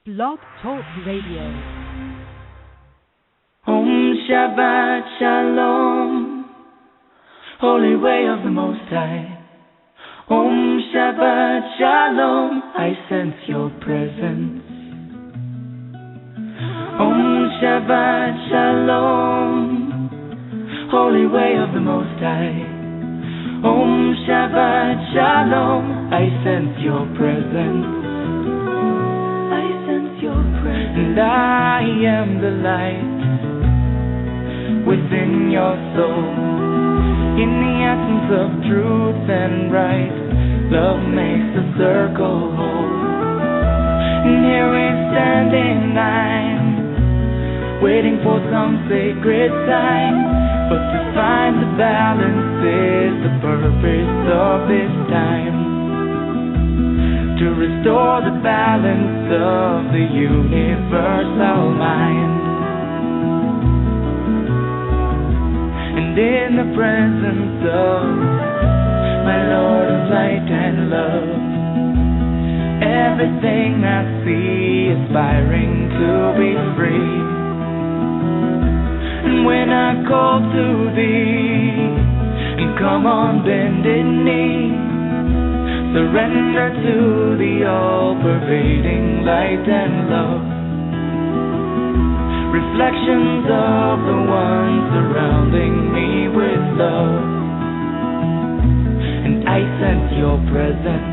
Blog Talk Radio. Om Shabbat Shalom, Holy Way of the Most High. Om Shabbat Shalom, I sense your presence. Om Shabbat Shalom, Holy Way of the Most High. Om Shabbat Shalom, I sense your presence. And I am the light within your soul. In the essence of truth and right, love makes the circle whole. And here we stand in line, waiting for some sacred sign. But to find the balance is the purpose of this time. To restore the balance of the universal mind. And in the presence of my Lord of light and love, everything I see aspiring to be free. And when I call to thee, and come on bended knee, surrender to the all-pervading light and love. Reflections of the one surrounding me with love. And I sense your presence.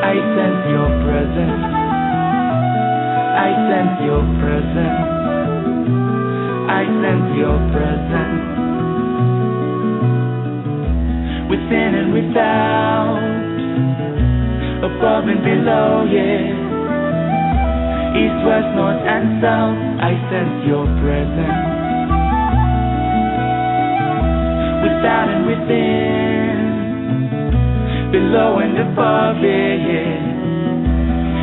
I sense your presence. I sense your presence. I sense your presence. Within and without, above and below, yeah. East, west, north and south, I sense your presence. Without and within, below and above, yeah, yeah.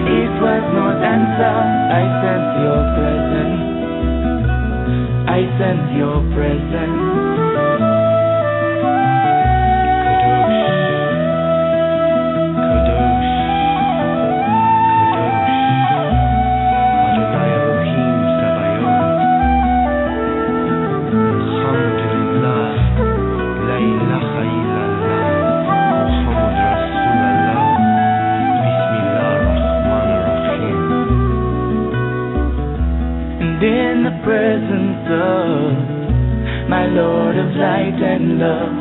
East, west, north and south, I sense your presence. I sense your presence. Presence of my Lord of light and love,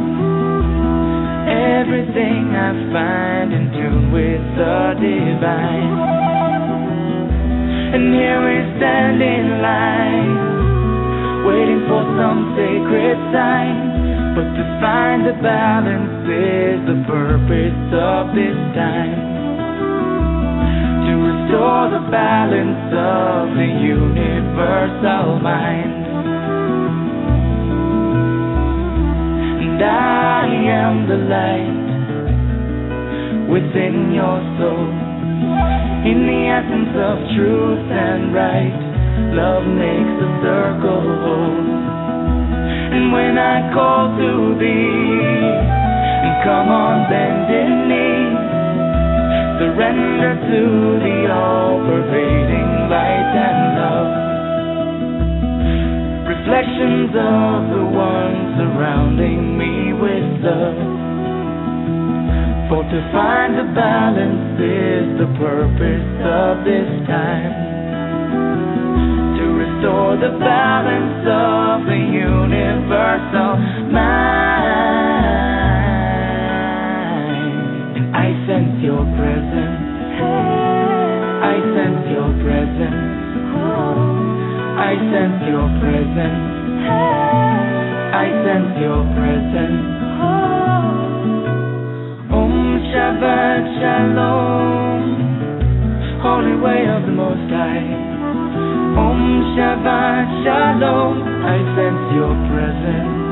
everything I find in tune with the divine. And here we stand in line, waiting for some sacred sign. But to find the balance is the purpose of this time. To restore the balance of the universal mind. And I am the light within your soul. In the essence of truth and right, love makes the circle whole. And when I call to thee, and come on bended knee, surrender to the all-pervading light and love. Reflections of the one surrounding me with love. For to find the balance is the purpose of this time. To restore the balance of the universal mind. I sense your presence. I sense your presence. I sense your presence. I sense your presence. Om Shabbat Shalom, Holy Way of the Most High. Om Shabbat Shalom, I sense your presence.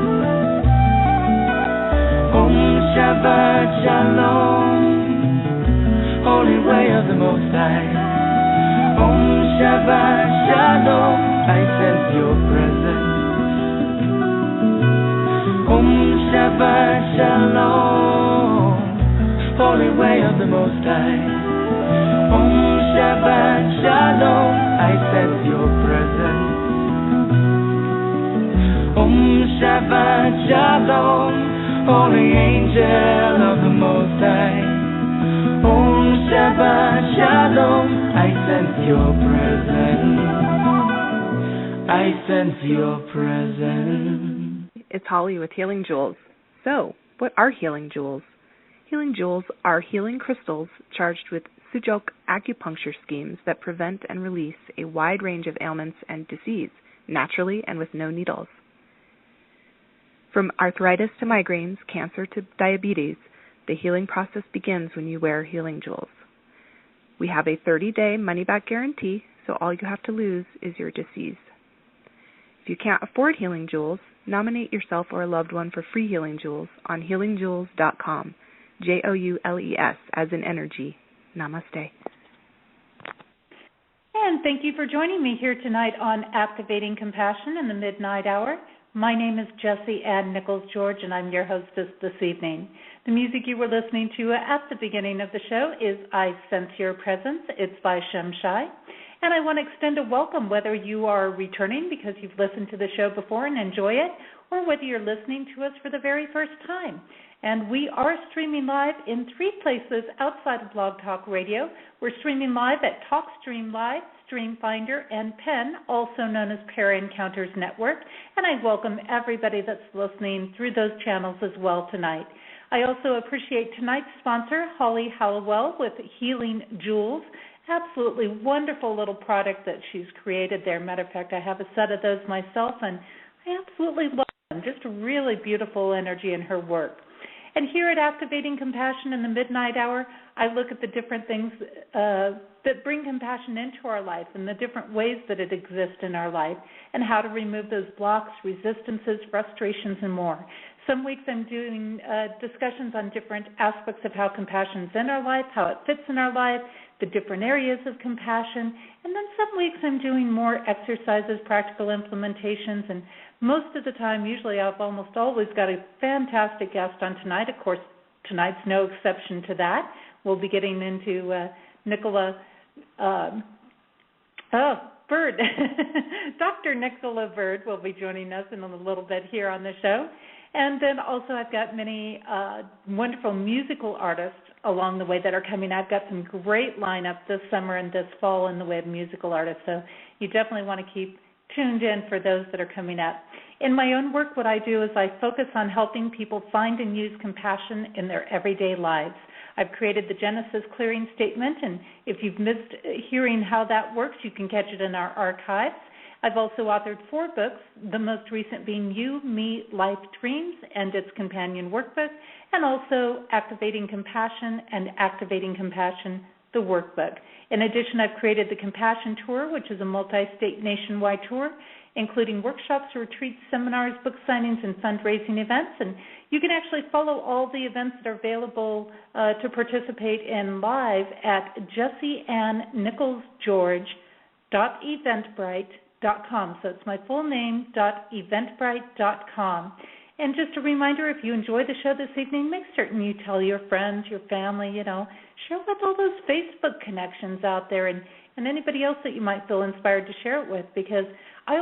Om Shabbat Shalom, Holy Way of the Most High. Om Shabbat Shalom, I sense your presence. Om Shabbat Shalom, Holy Way of the Most High. Om Shabbat Shabbat Shalom, Holy Angel of the Most High. Om Shabbat Shalom, I sense your presence. I sense your presence. It's Holly with Healing Jewels. So, what are healing jewels? Healing jewels are healing crystals charged with Sujok acupuncture schemes that prevent and release a wide range of ailments and disease, naturally and with no needles. From arthritis to migraines, cancer to diabetes, the healing process begins when you wear healing jewels. We have a 30-day money-back guarantee, so all you have to lose is your disease. If you can't afford healing jewels, nominate yourself or a loved one for free healing jewels on healingjewels.com. JOULES, as in energy. Namaste. And thank you for joining me here tonight on Activating Compassion in the Midnight Hour. My name is Jessie Ann Nichols George, and I'm your hostess this evening. The music you were listening to at the beginning of the show is I Sense Your Presence. It's by Shem Shai. And I want to extend a welcome, whether you are returning because you've listened to the show before and enjoy it, or whether you're listening to us for the very first time. And we are streaming live in 3 places outside of Blog Talk Radio. We're streaming live at TalkStream Live, StreamFinder, and Penn, also known as Para Encounters Network. And I welcome everybody that's listening through those channels as well tonight. I also appreciate tonight's sponsor, Holly Hallowell with Healing Jewels. Absolutely wonderful little product that she's created there. Matter of fact, I have a set of those myself, and I absolutely love them. Just a really beautiful energy in her work. And here at Activating Compassion in the Midnight Hour, I look at the different things that bring compassion into our life and the different ways that it exists in our life and how to remove those blocks, resistances, frustrations, and more. Some weeks I'm doing discussions on different aspects of how compassion's in our life, how it fits in our life, the different areas of compassion, and then some weeks I'm doing more exercises, practical implementations, and most of the time, usually I've almost always got a fantastic guest on tonight. Of course, tonight's no exception to that. We'll be getting into Nicola Bird. Dr. Nicola Bird will be joining us in a little bit here on the show. And then also I've got many wonderful musical artists along the way that are coming. I've got some great lineup this summer and this fall in the way of musical artists. So you definitely want to keep tuned in for those that are coming up. In my own work, what I do is I focus on helping people find and use compassion in their everyday lives. I've created the Genesis Clearing Statement, and if you've missed hearing how that works, you can catch it in our archives. I've also authored 4 books, the most recent being You, Me, Life, Dreams, and its companion workbook, and also Activating Compassion and Activating Compassion, the workbook. In addition, I've created the Compassion Tour, which is a multi-state nationwide tour, including workshops, retreats, seminars, book signings, and fundraising events. And you can actually follow all the events that are available to participate in live at jessieannicholsgeorge.eventbrite.com. So it's my full name, .eventbrite.com. And just a reminder, if you enjoy the show this evening, make certain you tell your friends, your family, share with all those Facebook connections out there and anybody else that you might feel inspired to share it with, because I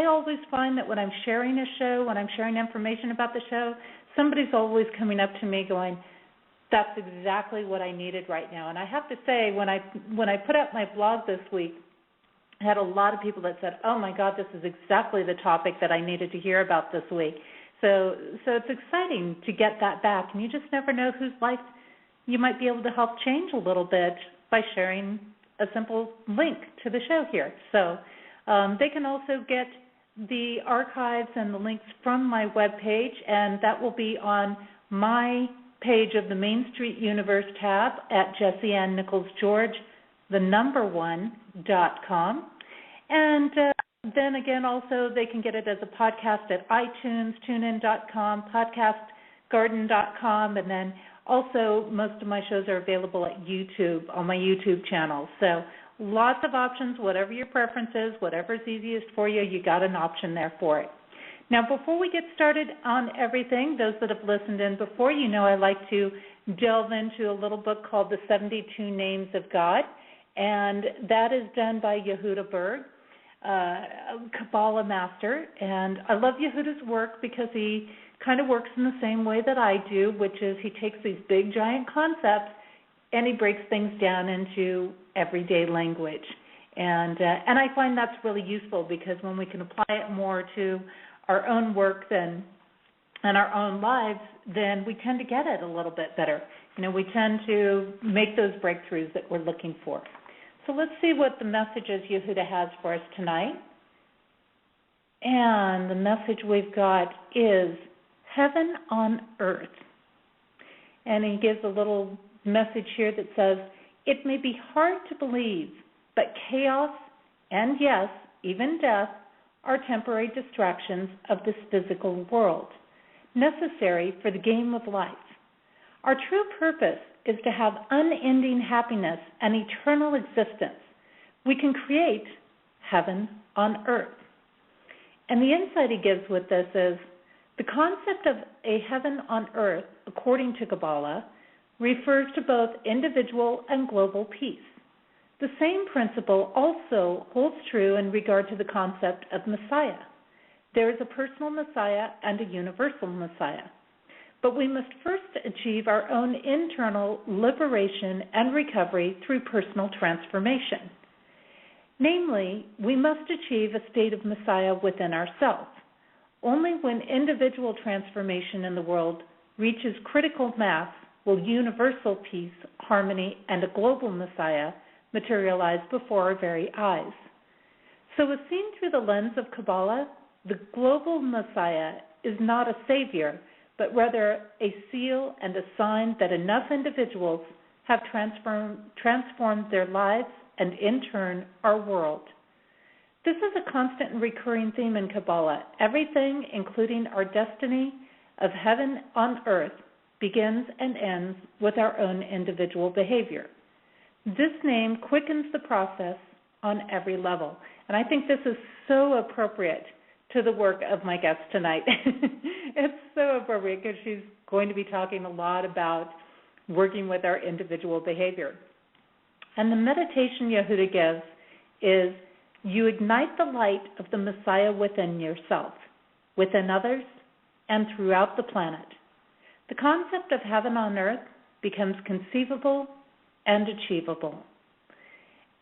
always find that when I'm sharing a show, when I'm sharing information about the show, somebody's always coming up to me going, that's exactly what I needed right now. And I have to say, when I put out my blog this week, I had a lot of people that said, oh, my God, this is exactly the topic that I needed to hear about this week. So it's exciting to get that back, and you just never know whose life you might be able to help change a little bit by sharing a simple link to the show here. So they can also get the archives and the links from my webpage, and that will be on my page of the Main Street Universe tab at jessieannicholsgeorge1.com. And then again, also they can get it as a podcast at iTunes, TuneIn.com, PodcastGarden.com, and then also most of my shows are available at YouTube, on my YouTube channel. So lots of options, whatever your preference is, whatever's easiest for you, you got an option there for it. Now, before we get started on everything, those that have listened in before, I like to delve into a little book called The 72 Names of God, and that is done by Yehuda Berg, a Kabbalah master. And I love Yehuda's work because he kind of works in the same way that I do, which is he takes these big, giant concepts and he breaks things down into everyday language. And I find that's really useful because when we can apply it more to our own work and our own lives, then we tend to get it a little bit better. We tend to make those breakthroughs that we're looking for. So let's see what the messages Yehuda has for us tonight. And the message we've got is heaven on earth. And he gives a little message here that says, it may be hard to believe, but chaos and, yes, even death are temporary distractions of this physical world, necessary for the game of life. Our true purpose is to have unending happiness and eternal existence. We can create heaven on earth. And the insight he gives with this is the concept of a heaven on earth, according to Kabbalah, refers to both individual and global peace. The same principle also holds true in regard to the concept of Messiah. There is a personal Messiah and a universal Messiah. But we must first achieve our own internal liberation and recovery through personal transformation. Namely, we must achieve a state of Messiah within ourselves. Only when individual transformation in the world reaches critical mass will universal peace, harmony, and a global Messiah materialize before our very eyes. So as seen through the lens of Kabbalah, the global Messiah is not a savior, but rather a seal and a sign that enough individuals have transformed their lives and, in turn, our world. This is a constant and recurring theme in Kabbalah. Everything, including our destiny of heaven on earth, begins and ends with our own individual behavior. This name quickens the process on every level. And I think this is so appropriate to the work of my guest tonight. It's so appropriate because she's going to be talking a lot about working with our individual behavior. And the meditation Yehuda gives is you ignite the light of the Messiah within yourself, within others, and throughout the planet. The concept of heaven on earth becomes conceivable and achievable.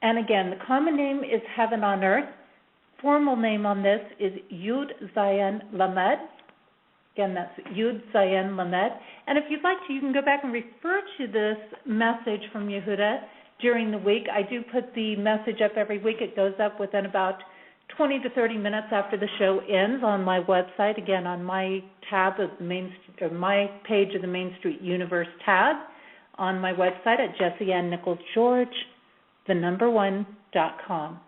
And again, the common name is heaven on earth. Formal name on this is Yud Zayin Lamed. Again, that's Yud Zayin Lamed. And if you'd like to, you can go back and refer to this message from Yehuda during the week. I do put the message up every week. It goes up within about 20 to 30 minutes after the show ends on my website. Again, on my tab of my page of the Main Street Universe tab on my website at JessieAnnNicholsGeorge1.com.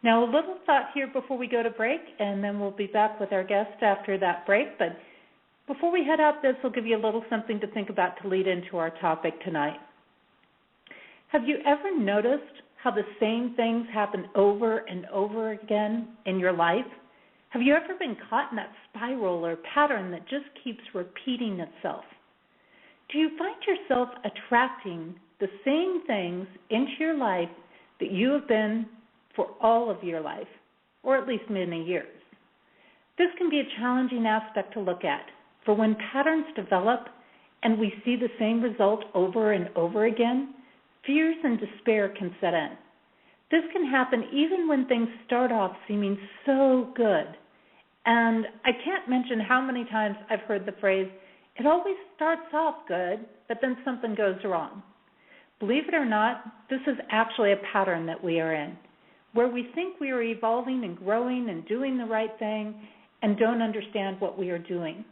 Now, a little thought here before we go to break, and then we'll be back with our guest after that break. But before we head out, this will give you a little something to think about to lead into our topic tonight. Have you ever noticed how the same things happen over and over again in your life? Have you ever been caught in that spiral or pattern that just keeps repeating itself? Do you find yourself attracting the same things into your life that you have been for all of your life, or at least many years? This can be a challenging aspect to look at, for when patterns develop and we see the same result over and over again, fears and despair can set in. This can happen even when things start off seeming so good. And I can't mention how many times I've heard the phrase, it always starts off good, but then something goes wrong. Believe it or not, this is actually a pattern that we are in, where we think we are evolving and growing and doing the right thing and don't understand what we are doing.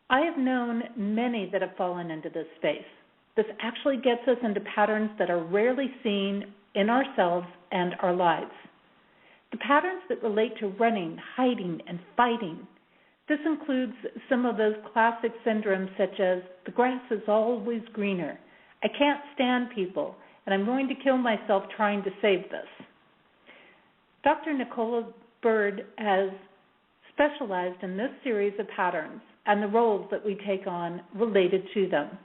I have known many that have fallen into this space. This actually gets us into patterns that are rarely seen in ourselves and our lives. The patterns that relate to running, hiding, and fighting. This includes some of those classic syndromes such as the grass is always greener, I can't stand people, and I'm going to kill myself trying to save this. Dr. Nicola Bird has specialized in this series of patterns and the roles that we take on related to them.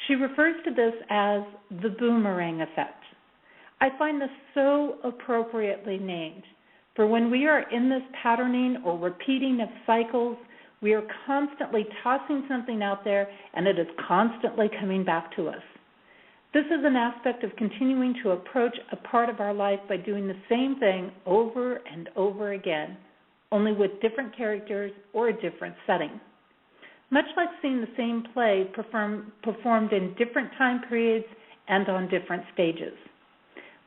She refers to this as the Boomerang effect. I find this so appropriately named, for when we are in this patterning or repeating of cycles, We are constantly tossing something out there, and it is constantly coming back to us. This is an aspect of continuing to approach a part of our life by doing the same thing over and over again, only with different characters or a different setting. Much like seeing the same play performed in different time periods and on different stages.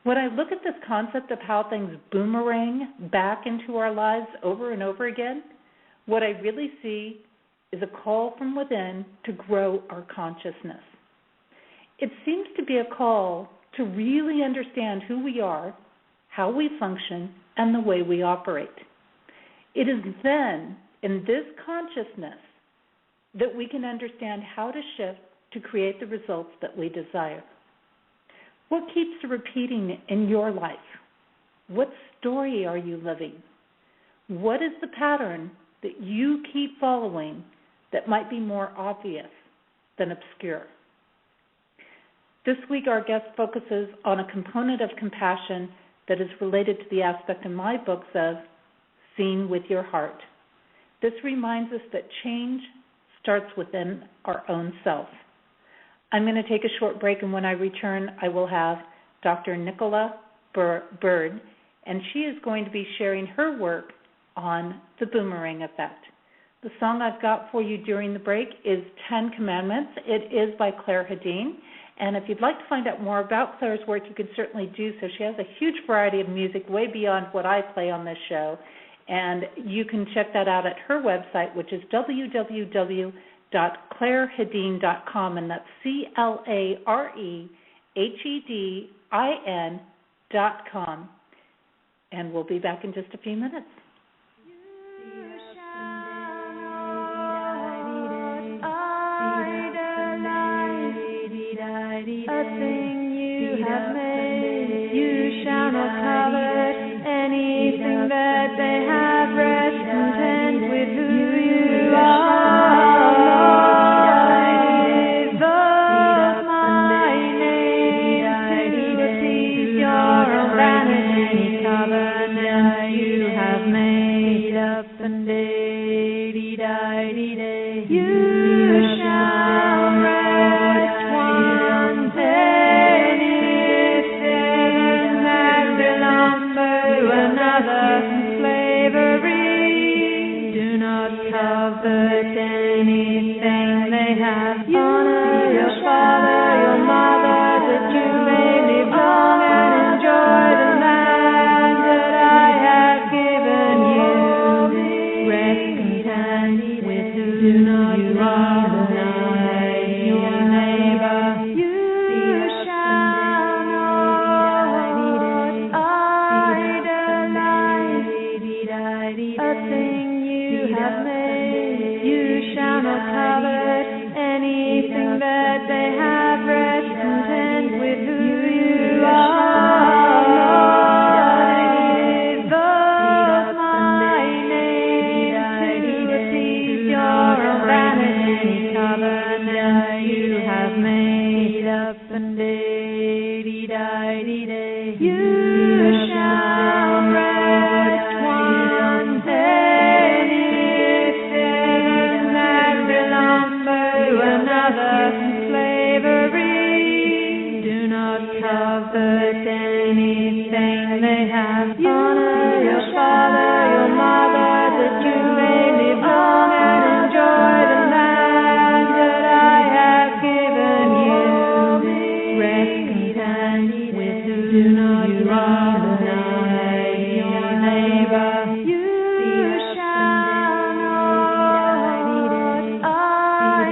When I look at this concept of how things boomerang back into our lives over and over again, what I really see is a call from within to grow our consciousness. It seems to be a call to really understand who we are, how we function, and the way we operate. It is then, in this consciousness, that we can understand how to shift to create the results that we desire. What keeps repeating in your life? What story are you living? What is the pattern that you keep following that might be more obvious than obscure? This week, our guest focuses on a component of compassion that is related to the aspect in my books of seeing with your heart. This reminds us that change starts within our own self. I'm going to take a short break, and when I return, I will have Dr. Nicola Bird, and she is going to be sharing her work on the Boomerang Effect. The song I've got for you during the break is 10 Commandments. It is by Claire Hedin. And if you'd like to find out more about Claire's work, you can certainly do so. She has a huge variety of music, way beyond what I play on this show. And you can check that out at her website, which is www.clairehedin.com, and that's CLAREHEDIN.com. And we'll be back in just a few minutes. A thing you have made, you shall not covet anything that they have. Rest content with who you are. Invoke my name to appease your own vanity. Covenant you have made up and day-dee-dee-dee-day. You shall rest one anything that belongs to another from slavery. Do not covet anything they have. Honor your father, your mother, that you may live long and enjoy the land that I have given you. Rest content with who you are. Your neighbor. You shall not idolize a thing you have made. You shall not covet anything that they have. Rest content with who you are. Invoke my name to appease your own vanity. Covenant you have made up and day-dee-dee-dee-day. You shall rest one anything that belongs to another from slavery. Do not covet anything they have. Honor your father, your mother, that you may live long and enjoy the land that I have given you. Rest content with who you are. Deny your neighbor. You shall not idolize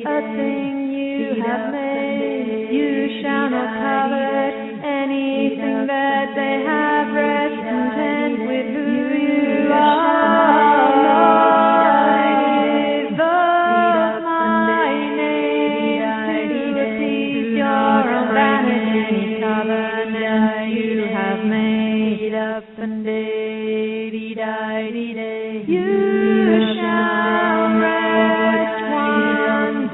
a thing you have made. You shall not covet anything that they have. Rest content with who you are. Invoke my name to appease your own vanity. Covenant you have made up and day-dee-dee-dee-day. You shall rest one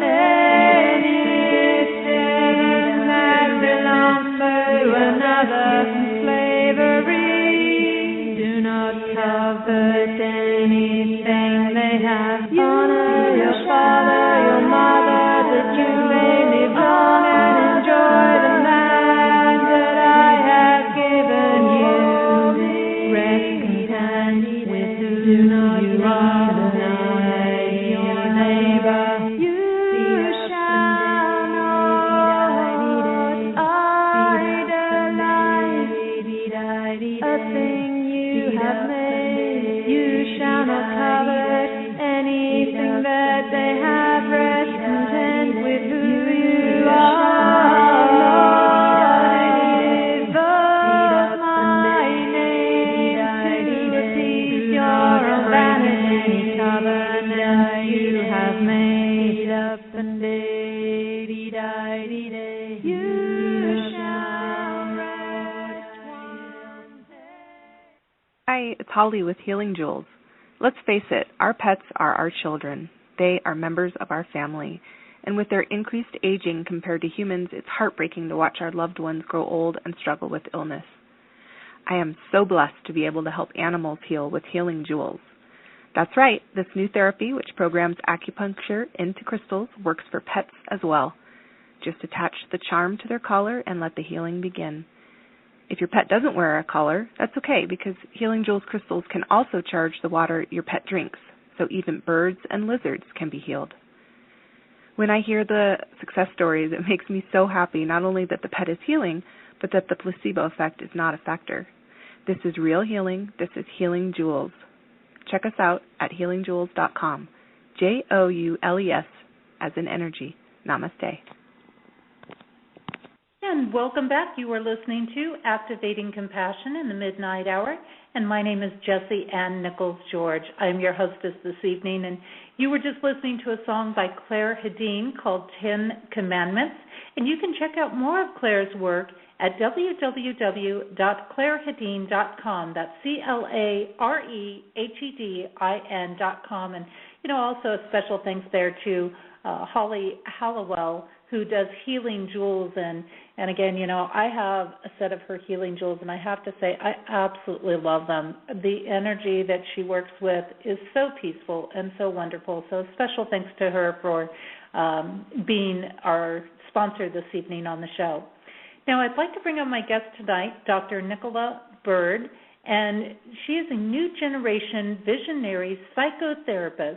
anything that belongs to another from slavery. Do not covet it's Holly with Healing Jewels. Let's face it, our pets are our children. They are members of our family. And with their increased aging compared to humans, it's heartbreaking to watch our loved ones grow old and struggle with illness. I am so blessed to be able to help animals heal with Healing Jewels. That's right, this new therapy, which programs acupuncture into crystals, works for pets as well. Just attach the charm to their collar and let the healing begin. If your pet doesn't wear a collar, that's okay, because Healing Jewels crystals can also charge the water your pet drinks, so even birds and lizards can be healed. When I hear the success stories, it makes me so happy, not only that the pet is healing, but that the placebo effect is not a factor. This is real healing. This is Healing Jewels. Check us out at healingjewels.com. JOULES as in energy. Namaste. And welcome back. You are listening to Activating Compassion in the Midnight Hour, and my name is Jessie Ann Nichols George. I'm your hostess this evening, and you were just listening to a song by Claire Hedin called 10 Commandments, and you can check out more of Claire's work at www.clairehedin.com. That's CLAREHEDIN.com. And, also a special thanks there to Holly Hallowell, who does Healing Jewels. And again, I have a set of her Healing Jewels, and I have to say I absolutely love them. The energy that she works with is so peaceful and so wonderful. So special thanks to her for being our sponsor this evening on the show. Now, I'd like to bring on my guest tonight, Dr. Nicola Bird, and she is a new generation visionary psychotherapist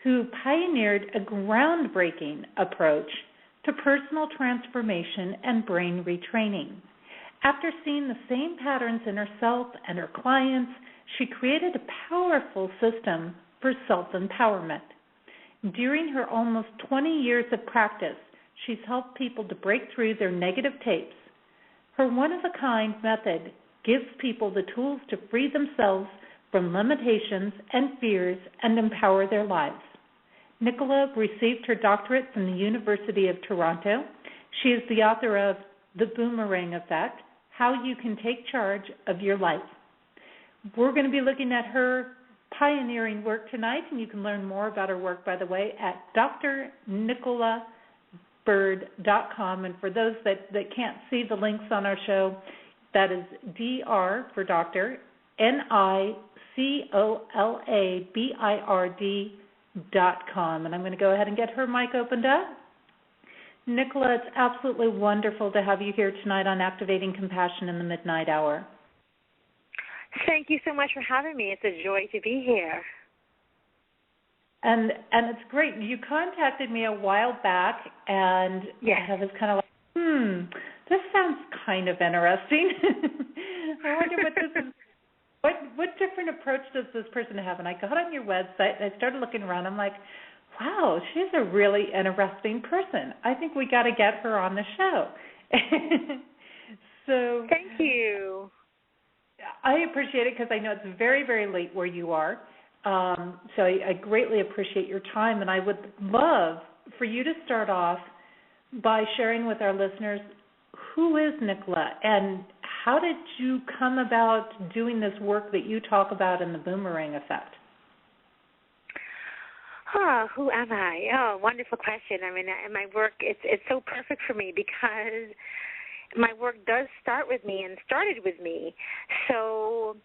who pioneered a groundbreaking approach to personal transformation and brain retraining. After seeing the same patterns in herself and her clients, she created a powerful system for self-empowerment. During her almost 20 years of practice, she's helped people to break through their negative tapes. Her one-of-a-kind method gives people the tools to free themselves from limitations and fears and empower their lives. Nicola received her doctorate from the University of Toronto. She is the author of The Boomerang Effect, How You Can Take Charge of Your Life. We're going to be looking at her pioneering work tonight, and you can learn more about her work, by the way, at drnicolabird.com. And for those that can't see the links on our show, that is DR for doctor, NICOLABIRD.com. And I'm going to go ahead and get her mic opened up. Nicola, it's absolutely wonderful to have you here tonight on Activating Compassion in the Midnight Hour. Thank you so much for having me. It's a joy to be here. And it's great. You contacted me a while back, and yes. I was kind of like, this sounds kind of interesting. I wonder what this is. What different approach does this person have? And I got on your website, and I started looking around. I'm like, wow, she's a really interesting person. I think we got to get her on the show. So thank you. I appreciate it because I know it's very, very late where you are. So I greatly appreciate your time, and I would love for you to start off by sharing with our listeners, who is Nicola, and how did you come about doing this work that you talk about in the Boomerang Effect? Who am I? Oh, wonderful question. I mean, my work, it's so perfect for me because my work does start with me and started with me. So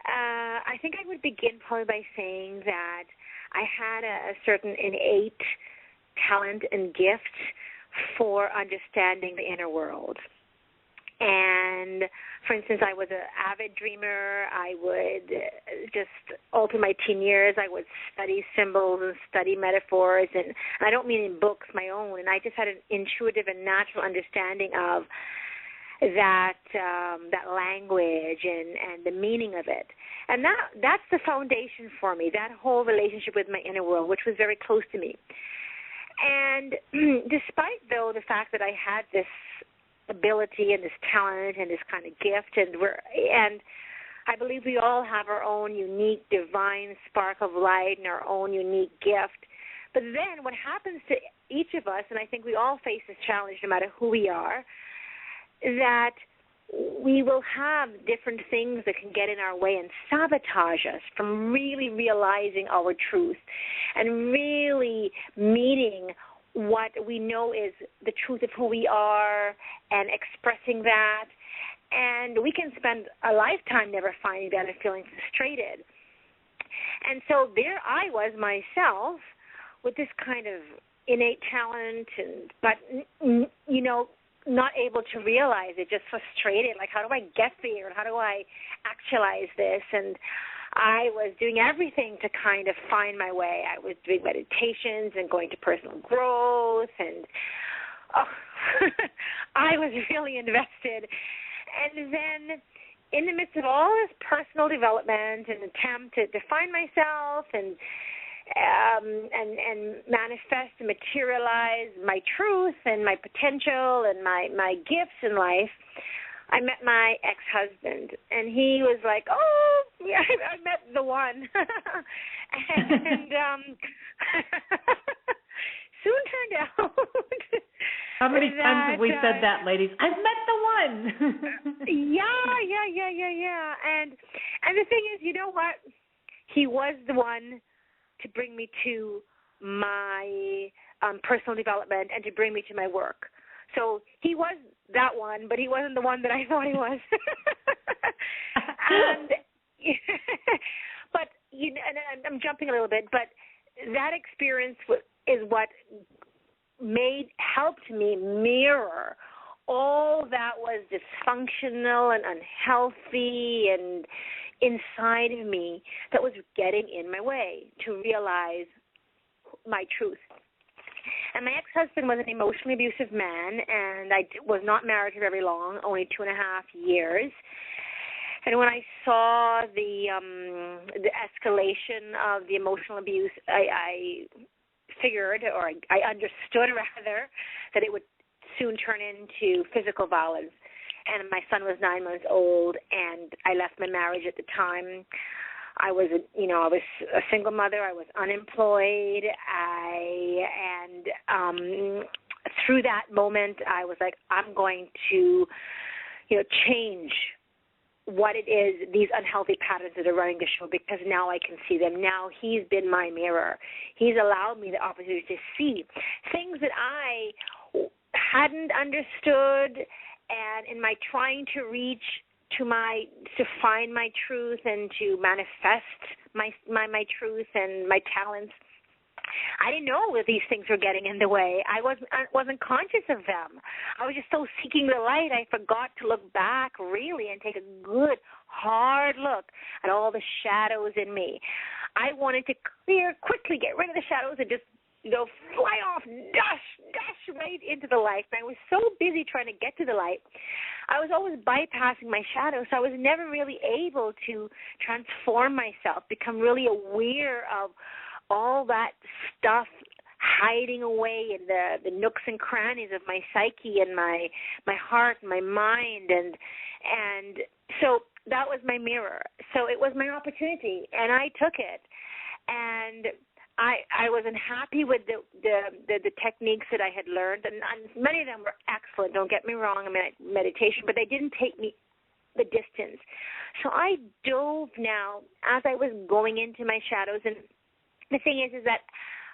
I think I would begin probably by saying that I had a certain innate talent and gift for understanding the inner world. And, for instance, I was an avid dreamer. I would just, all through my teen years, I would study symbols and study metaphors. And I don't mean in books, my own. And I just had an intuitive and natural understanding of that language and the meaning of it. And that's the foundation for me, that whole relationship with my inner world, which was very close to me. And despite, though, the fact that I had this ability and this talent and this kind of gift, and I believe we all have our own unique divine spark of light and our own unique gift. But then what happens to each of us, and I think we all face this challenge no matter who we are, that we will have different things that can get in our way and sabotage us from really realizing our truth and really meeting what we know is the truth of who we are and expressing that. And we can spend a lifetime never finding that and feeling frustrated. And so there I was myself with this kind of innate talent, but not able to realize it, just frustrated. Like, how do I get there? How do I actualize this? And I was doing everything to kind of find my way. I was doing meditations and going to personal growth, and I was really invested. And then in the midst of all this personal development and attempt to define myself and manifest and materialize my truth and my potential and my gifts in life, I met my ex-husband, and he was like, "Oh, yeah, I met the one," and soon turned out. How many times have we said that, ladies? I've met the one. Yeah. And the thing is, you know what? He was the one to bring me to my personal development and to bring me to my work. So he was that one, but he wasn't the one that I thought he was. And but and I'm jumping a little bit, but that experience is what helped me mirror all that was dysfunctional and unhealthy and inside of me that was getting in my way to realize my truth. And my ex-husband was an emotionally abusive man, and I was not married for very long, only 2.5 years. And when I saw the escalation of the emotional abuse, I figured, or I understood rather, that it would soon turn into physical violence. And my son was 9 months old, and I left my marriage at the time. I was a single mother. I was unemployed. Through that moment, I was like, I'm going to, change what it is, these unhealthy patterns that are running the show, because now I can see them. Now he's been my mirror. He's allowed me the opportunity to see things that I hadn't understood, and in my trying to reach to find my truth and to manifest my truth and my talents, I didn't know that these things were getting in the way. I wasn't conscious of them. I was just so seeking the light, I forgot to look back really and take a good, hard look at all the shadows in me. I wanted to quickly get rid of the shadows and just fly off, dash right into the light. And I was so busy trying to get to the light, I was always bypassing my shadows, so I was never really able to transform myself, become really aware of all that stuff hiding away in the nooks and crannies of my psyche and my heart and my mind, and so that was my mirror. So it was my opportunity, and I took it. And I wasn't happy with the techniques that I had learned, and many of them were excellent, don't get me wrong, meditation, but they didn't take me the distance. So I dove now as I was going into my shadows, and the thing is that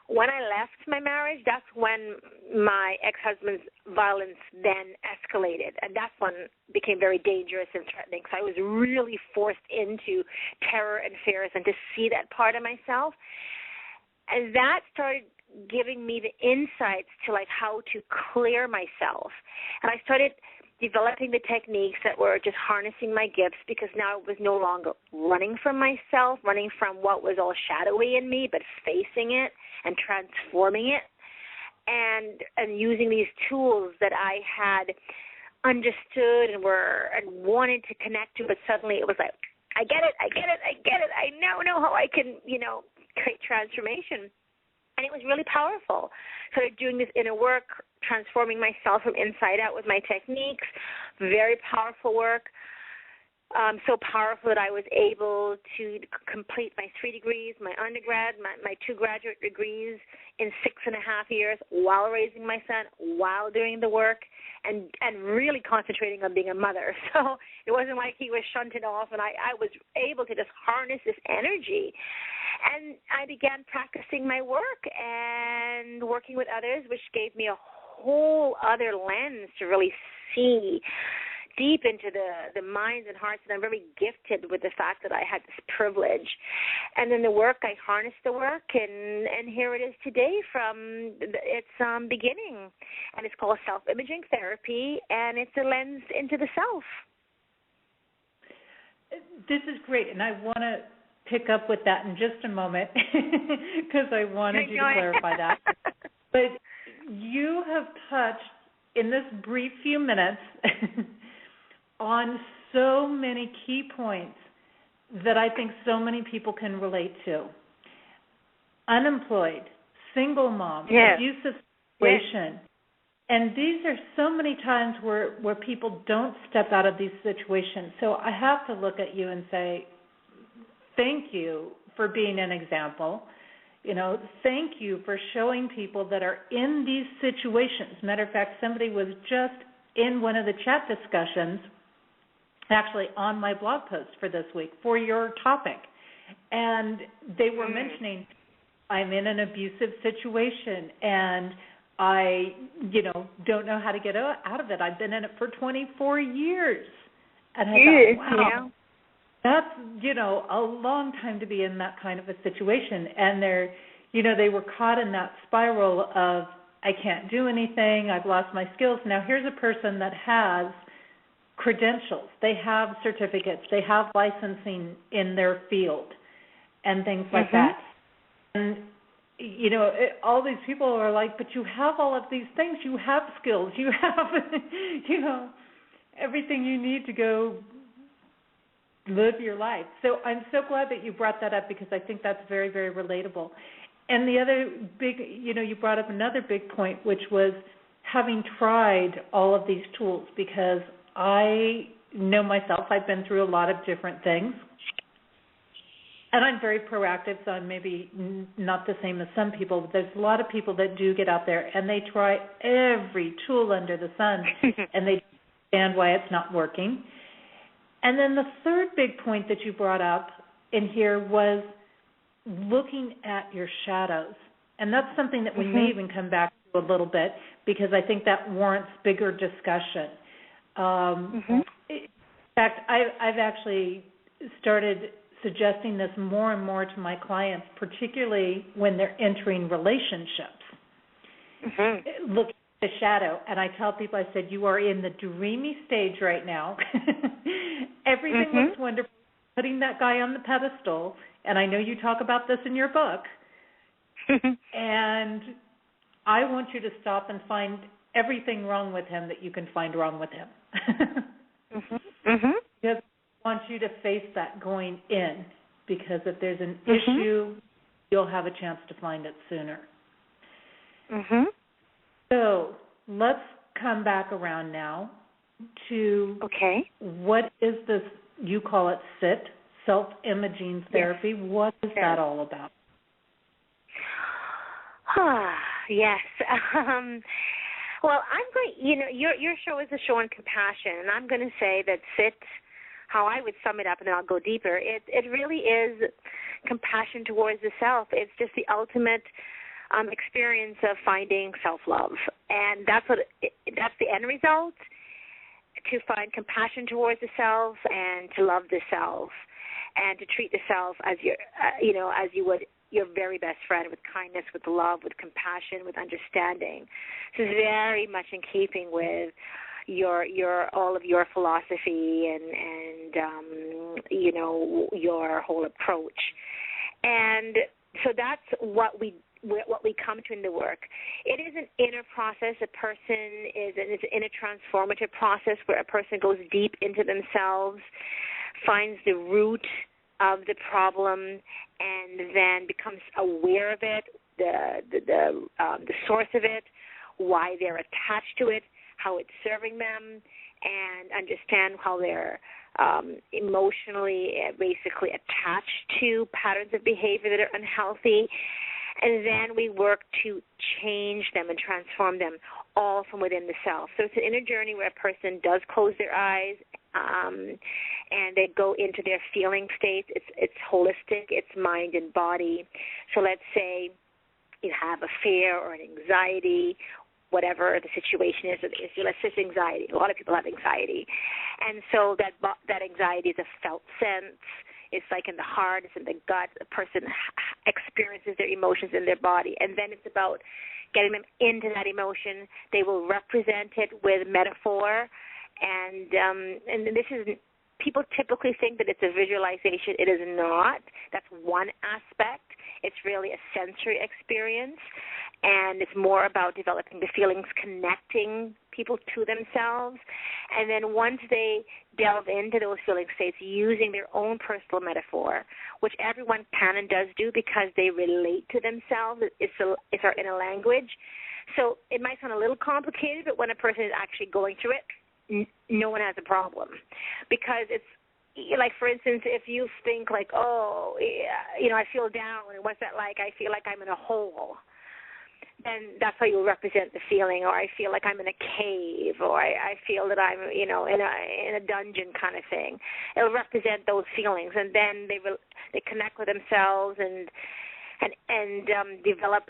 when I left my marriage, that's when my ex-husband's violence then escalated, and that's when it became very dangerous and threatening. So I was really forced into terror and fears and to see that part of myself. And that started giving me the insights to how to clear myself. And I started developing the techniques that were just harnessing my gifts, because now I was no longer running from myself, running from what was all shadowy in me, but facing it and transforming it, and using these tools that I had understood and wanted to connect to, but suddenly it was like, I get it. I now know how I can, create transformation. And it was really powerful. Started doing this inner work, transforming myself from inside out with my techniques. Very powerful work. so powerful that I was able to complete my 3 degrees, my undergrad, my 2 graduate degrees in 6.5 years while raising my son, while doing the work, and really concentrating on being a mother. So it wasn't like he was shunted off, and I was able to just harness this energy. And I began practicing my work and working with others, which gave me a whole other lens to really see deep into the minds and hearts, and I'm very gifted with the fact that I had this privilege. And then the work, I harnessed the work, and here it is today from its beginning. And it's called self-imaging therapy, and it's a lens into the self. This is great, and I want to pick up with that in just a moment because I wanted you to clarify that. But you have touched, in this brief few minutes, on so many key points that I think so many people can relate to. Unemployed, single mom, abusive situation. And these are so many times where people don't step out of these situations. So I have to look at you and say, thank you for being an example. Thank you for showing people that are in these situations. Matter of fact, somebody was just in one of the chat discussions, actually on my blog post for this week, for your topic. And they were mentioning, I'm in an abusive situation, and I, don't know how to get out of it. I've been in it for 24 years. And I thought, wow, that's, a long time to be in that kind of a situation. And they were caught in that spiral of, I can't do anything, I've lost my skills. Now here's a person that has credentials, they have certificates, they have licensing in their field and things like that. And, all these people are like, but you have all of these things, you have skills, you have, everything you need to go live your life. So I'm so glad that you brought that up because I think that's very, very relatable. And the other big, you brought up another big point, which was having tried all of these tools, because I know myself, I've been through a lot of different things. And I'm very proactive, so I'm maybe not the same as some people, but there's a lot of people that do get out there and they try every tool under the sun and they understand why it's not working. And then the third big point that you brought up in here was looking at your shadows. And that's something that we may even come back to a little bit because I think that warrants bigger discussion. In fact, I've actually started suggesting this more and more to my clients, particularly when they're entering relationships. Look at the shadow, and I tell people, I said, you are in the dreamy stage right now. Everything looks wonderful. Putting that guy on the pedestal, and I know you talk about this in your book, and I want you to stop and find everything wrong with him that you can find wrong with him. Because I want you to face that going in, because if there's an issue, you'll have a chance to find it sooner. So let's come back around now to what is this, you call it SIT, self-imaging therapy. What is that all about? Yes. Well, I'm going, your show is a show on compassion, and I'm going to say that SIT, how I would sum it up, and then I'll go deeper, it really is compassion towards the self. It's just the ultimate experience of finding self-love, and that's the end result, to find compassion towards the self and to love the self and to treat the self as as you would your very best friend, with kindness, with love, with compassion, with understanding. This is very much in keeping with all of your philosophy and your whole approach. And so that's what we come to in the work. It is an inner process. It's an inner transformative process where a person goes deep into themselves, finds the root of the problem, and then becomes aware of it, the source of it, why they're attached to it, how it's serving them, and understand how they're emotionally basically attached to patterns of behavior that are unhealthy. And then we work to change them and transform them all from within the self. So it's an inner journey where a person does close their eyes and they go into their feeling states. It's holistic. It's mind and body. So let's say you have a fear or an anxiety, whatever the situation is. Let's just anxiety. A lot of people have anxiety. And so that anxiety is a felt sense. It's like in the heart, it's in the gut. The person experiences their emotions in their body. And then it's about getting them into that emotion. They will represent it with metaphor. And this is, people typically think that it's a visualization. It is not. That's one aspect. It's really a sensory experience. And it's more about developing the feelings, connecting people to themselves. And then once they delve into those feeling states using their own personal metaphor, which everyone can and does do because they relate to themselves, it's our inner language. So it might sound a little complicated, but when a person is actually going through it, no one has a problem. Because it's, like, for instance, if you think like, oh, yeah, I feel down, and what's that like? I feel like I'm in a hole. Then that's how you'll represent the feeling. Or I feel like I'm in a cave, or I feel that I'm, in a dungeon kind of thing. It'll represent those feelings, and then they connect with themselves and develop,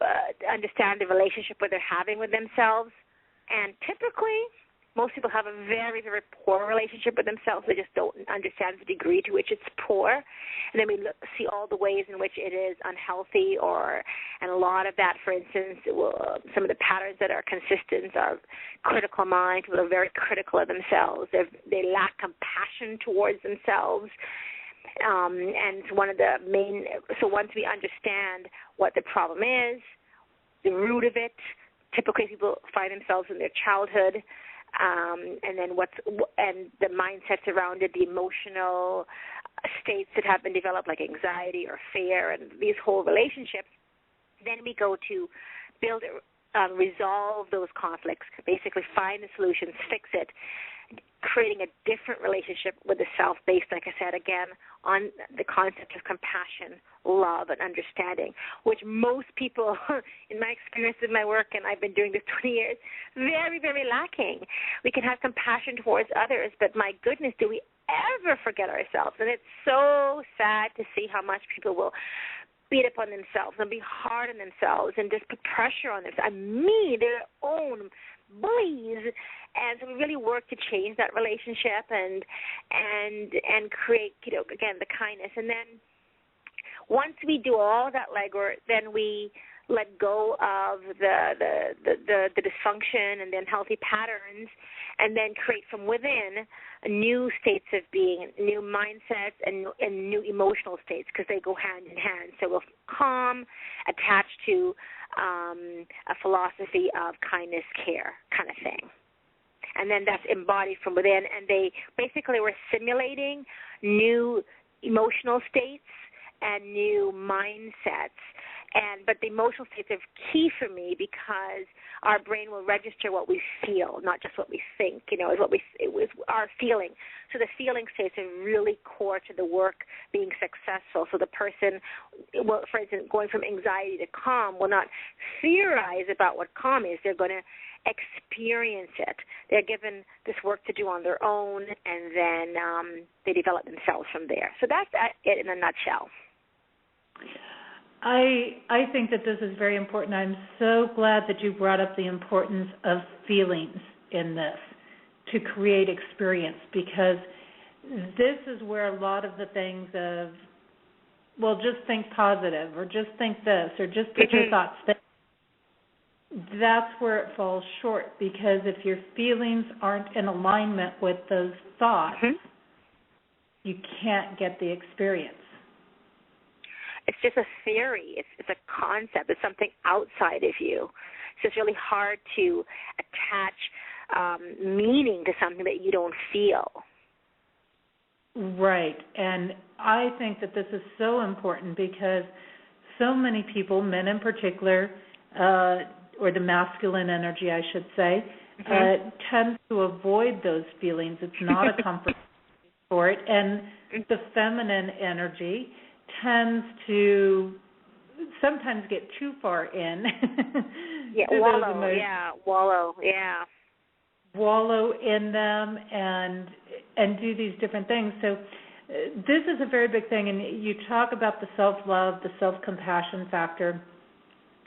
understand the relationship that they're having with themselves. And typically, most people have a very, very poor relationship with themselves. They just don't understand the degree to which it's poor. And then we see all the ways in which it is unhealthy, and a lot of that, for instance, some of the patterns that are consistent are critical mind. People are very critical of themselves. They lack compassion towards themselves. And it's one of the main, so once we understand what the problem is, the root of it, typically people find themselves in their childhood, and then and the mindsets around it, the emotional states that have been developed, like anxiety or fear, and these whole relationships. Then we go to build, resolve those conflicts, basically find the solutions, fix it, creating a different relationship with the self based, like I said, again, on the concept of compassion, love, and understanding, which most people, in my experience with my work, and I've been doing this 20 years, very, very lacking. We can have compassion towards others, but my goodness, do we ever forget ourselves? And it's so sad to see how much people will beat up on themselves and be hard on themselves and just put pressure on themselves. Their own bullies. And so we really work to change that relationship and create, again, the kindness. And then once we do all that legwork, then we let go of the dysfunction and the unhealthy patterns, and then create from within new states of being, new mindsets, and new emotional states, because they go hand in hand. So we'll calm, attached to a philosophy of kindness, care kind of thing. And then that's embodied from within, and they basically were simulating new emotional states and new mindsets. But the emotional states are key for me because our brain will register what we feel, not just what we think. Is our feeling. So the feeling states are really core to the work being successful. So the person, for instance, going from anxiety to calm, will not theorize about what calm is. They're going to experience it. They're given this work to do on their own, and then they develop themselves from there. So that's it in a nutshell. I think that this is very important. I'm so glad that you brought up the importance of feelings in this to create experience, because this is where a lot of the things of, well, just think positive, or just think this, or just put your thoughts there. That's where it falls short, because if your feelings aren't in alignment with those thoughts, you can't get the experience. It's just a theory. It's a concept. It's something outside of you. So it's really hard to attach meaning to something that you don't feel. Right. And I think that this is so important because so many people, men in particular, or the masculine energy, I should say, tends to avoid those feelings. It's not a comfort for it. And the feminine energy tends to sometimes get too far in. Wallow in them and do these different things. So this is a very big thing, and you talk about the self-love, the self-compassion factor,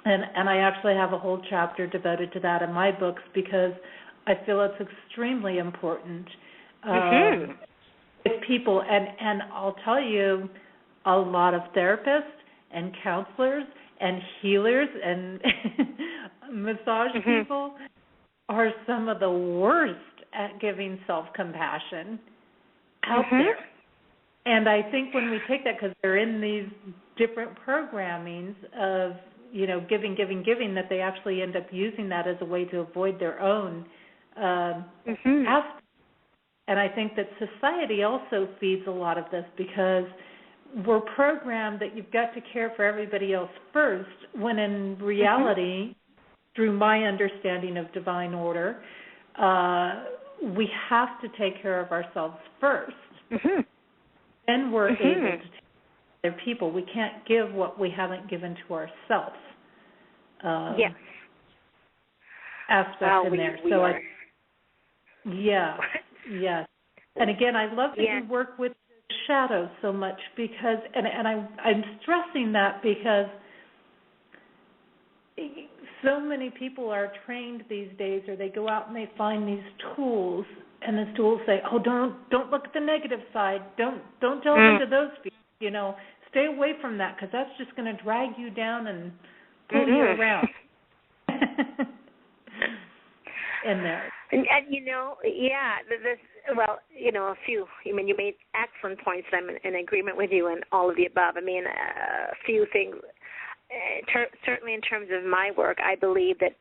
and I actually have a whole chapter devoted to that in my books because I feel it's extremely important with people. And I'll tell you, a lot of therapists and counselors and healers and massage people are some of the worst at giving self-compassion out there. And I think when we take that, because they're in these different programmings of, giving, that they actually end up using that as a way to avoid their own aspects. And I think that society also feeds a lot of this because we're programmed that you've got to care for everybody else first, when in reality, through my understanding of divine order, we have to take care of ourselves first. Then we're able to take care of other people. We can't give what we haven't given to ourselves. Aspect in there. Yes. And again, I love that you work with the shadows so much because, and I'm stressing that because so many people are trained these days, or they go out and they find these tools, and the tools say, "Oh, don't look at the negative side. Don't delve into those feelings. Stay away from that because that's just going to drag you down and pull you around." In there. And a few. You made excellent points, and I'm in agreement with you on all of the above. A few things. Certainly in terms of my work, I believe that,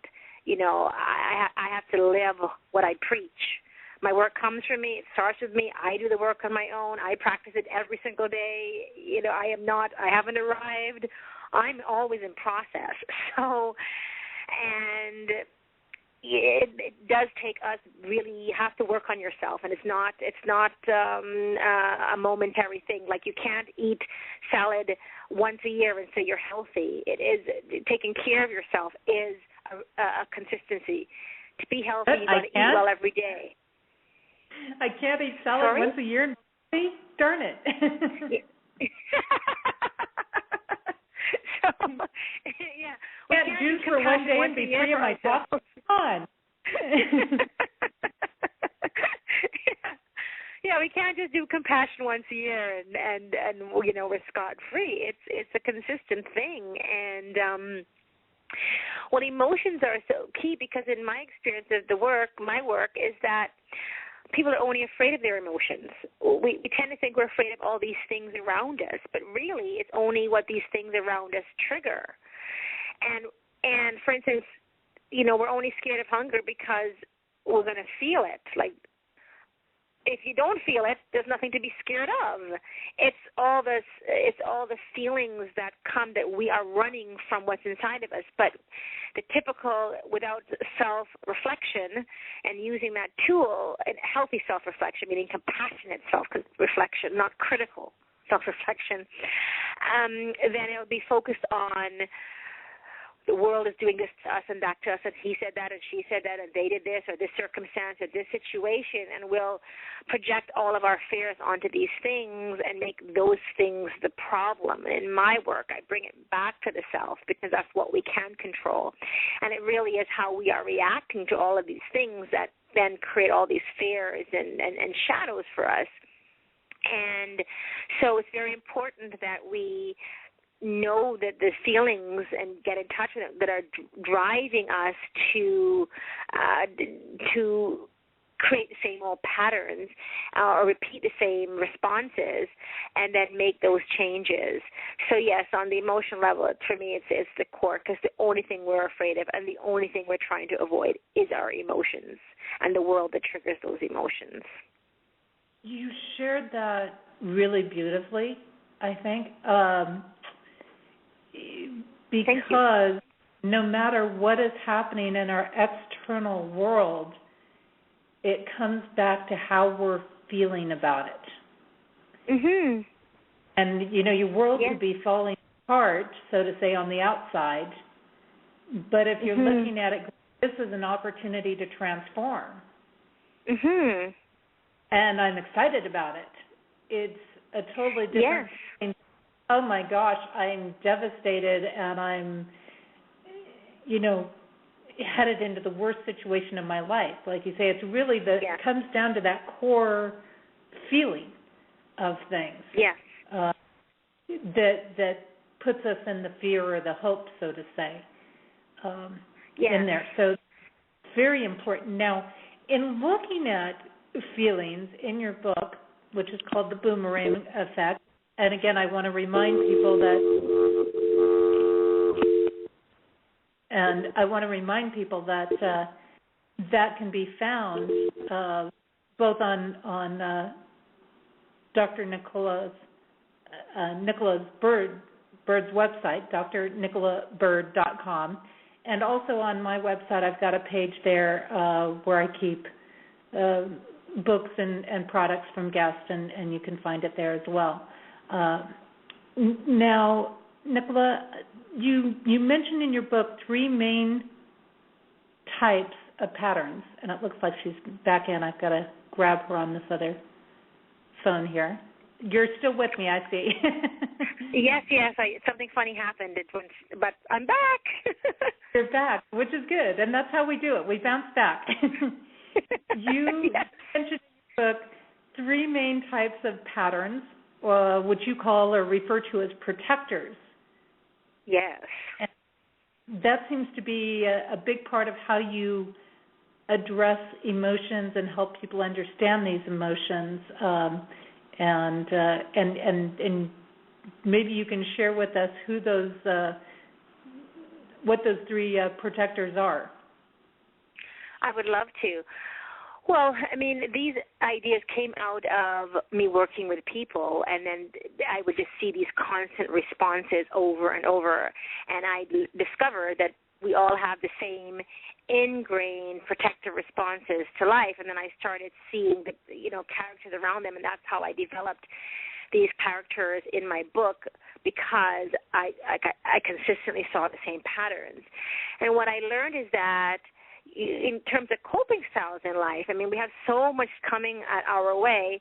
I have to live what I preach. My work comes from me. It starts with me. I do the work on my own. I practice it every single day. I haven't arrived. I'm always in process. So, and it does take us really, you have to work on yourself, and it's not a momentary thing. Like, you can't eat salad once a year and say you're healthy. It is, taking care of yourself is a consistency. To be healthy, you got to eat well every day. I can't eat salad once a year. Darn it. We can't juice for one day and be free of my thoughts. On. We can't just do compassion once a year and we're scot free. It's a consistent thing, and emotions are so key, because in my experience of my work is that people are only afraid of their emotions. We tend to think we're afraid of all these things around us, but really it's only what these things around us trigger. And for instance, we're only scared of hunger because we're going to feel it. Like, if you don't feel it, there's nothing to be scared of. It's all the feelings that come that we are running from what's inside of us. But the typical, without self-reflection and using that tool, and healthy self-reflection, meaning compassionate self-reflection, not critical self-reflection, then it'll be focused on the world is doing this to us and that to us, and he said that and she said that and they did this, or this circumstance or this situation, and we'll project all of our fears onto these things and make those things the problem. In my work, I bring it back to the self, because that's what we can control. And it really is how we are reacting to all of these things that then create all these fears and shadows for us. And so it's very important that we know that the feelings and get in touch with them that are driving us to create the same old patterns or repeat the same responses, and then make those changes. So yes, on the emotional level, for me, it's the core, because the only thing we're afraid of and the only thing we're trying to avoid is our emotions and the world that triggers those emotions. You shared that really beautifully, I think. Because no matter what is happening in our external world, it comes back to how we're feeling about it. Mhm. And, your world Yeah. could be falling apart, so to say, on the outside. But if you're looking at it, this is an opportunity to transform. Mhm. And I'm excited about it. It's a totally different thing. Oh, my gosh, I'm devastated, and I'm, headed into the worst situation of my life. Like you say, it's really it comes down to that core feeling of things. Yes. That puts us in the fear or the hope, so to say, in there. So it's very important. Now, in looking at feelings in your book, which is called The Boomerang Effect, and again, I want to remind people that that can be found both on Dr. Nicola's Bird's website, drnicolabird.com, and also on my website. I've got a page there where I keep books and products from guests, and you can find it there as well. Now, Nicola, you mentioned in your book 3 main types of patterns, and it looks like she's back in. I've got to grab her on this other phone here. You're still with me, I see. Yes. Something funny happened, but I'm back. You're back, which is good, and that's how we do it. We bounce back. You mentioned in your book 3 main types of patterns, which you call or refer to as protectors. Yes. And that seems to be a big part of how you address emotions and help people understand these emotions. And maybe you can share with us what those 3 protectors are. I would love to. Well, I mean, these ideas came out of me working with people, and then I would just see these constant responses over and over, and I discovered that we all have the same ingrained protective responses to life, and then I started seeing the characters around them, and that's how I developed these characters in my book, because I consistently saw the same patterns. And what I learned is that in terms of coping styles in life, I mean, we have so much coming at our way.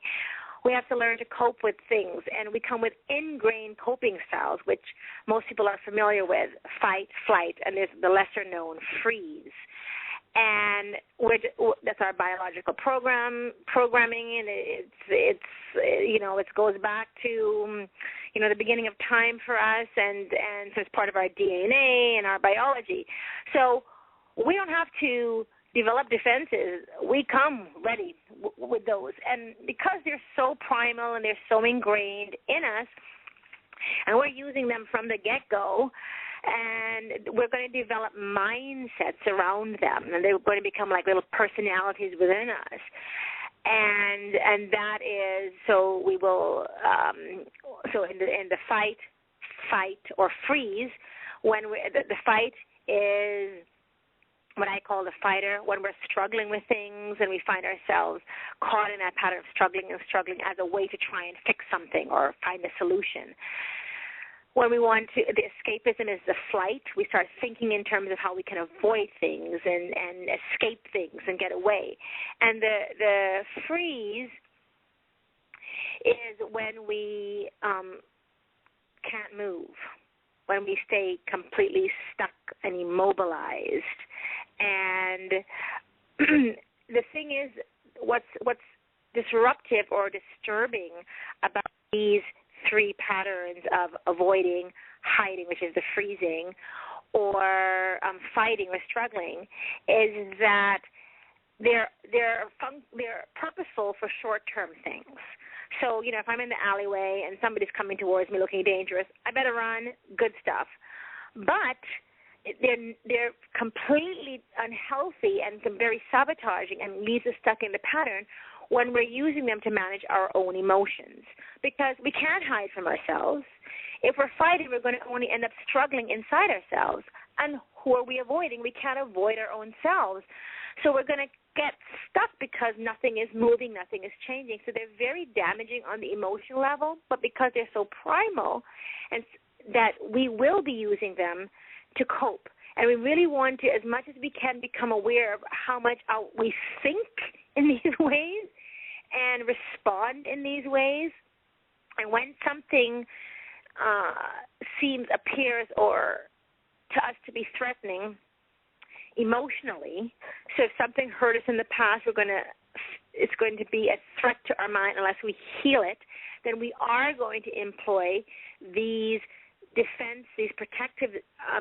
We have to learn to cope with things, and we come with ingrained coping styles, which most people are familiar with: fight, flight, and there's the lesser-known freeze. And that's our biological programming, and it goes back to the beginning of time for us, and so it's part of our DNA and our biology. So we don't have to develop defenses. We come ready with those, and because they're so primal and they're so ingrained in us, and we're using them from the get-go, and we're going to develop mindsets around them, and they're going to become like little personalities within us. And that is, so we will, so in the fight or freeze, when the fight is what I call the fighter, when we're struggling with things and we find ourselves caught in that pattern of struggling as a way to try and fix something or find a solution. When we want to, the escapism is the flight. We start thinking in terms of how we can avoid things and escape things and get away. And the freeze is when we can't move, when we stay completely stuck and immobilized. And the thing is, what's disruptive or disturbing about these 3 patterns of avoiding, hiding, which is the freezing, or fighting or struggling, is that they're purposeful for short-term things. So, if I'm in the alleyway and somebody's coming towards me looking dangerous, I better run, good stuff. But they're completely unhealthy and very sabotaging and leaves us stuck in the pattern when we're using them to manage our own emotions, because we can't hide from ourselves. If we're fighting, we're going to only end up struggling inside ourselves. And who are we avoiding? We can't avoid our own selves. So we're going to get stuck because nothing is moving, nothing is changing. So they're very damaging on the emotional level, but because they're so primal, and that we will be using them to cope. And we really want to, as much as we can, become aware of how much we think in these ways and respond in these ways. And when something appears or to us to be threatening emotionally, so if something hurt us in the past, it's going to be a threat to our mind unless we heal it, then we are going to employ these defense, these protective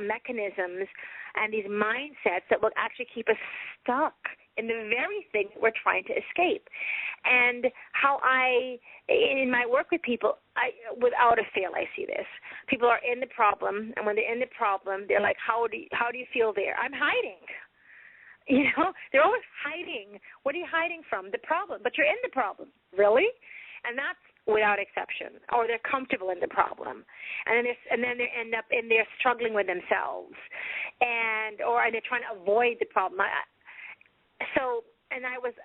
mechanisms and these mindsets that will actually keep us stuck in the very thing that we're trying to escape. And how in my work with people, without a fail, I see this. People are in the problem, and when they're in the problem, they're like, how do you feel there? I'm hiding. They're always hiding. What are you hiding from? The problem. But you're in the problem. Really? And that's without exception. Or they're comfortable in the problem. And then they end up in there struggling with themselves. And they're trying to avoid the problem.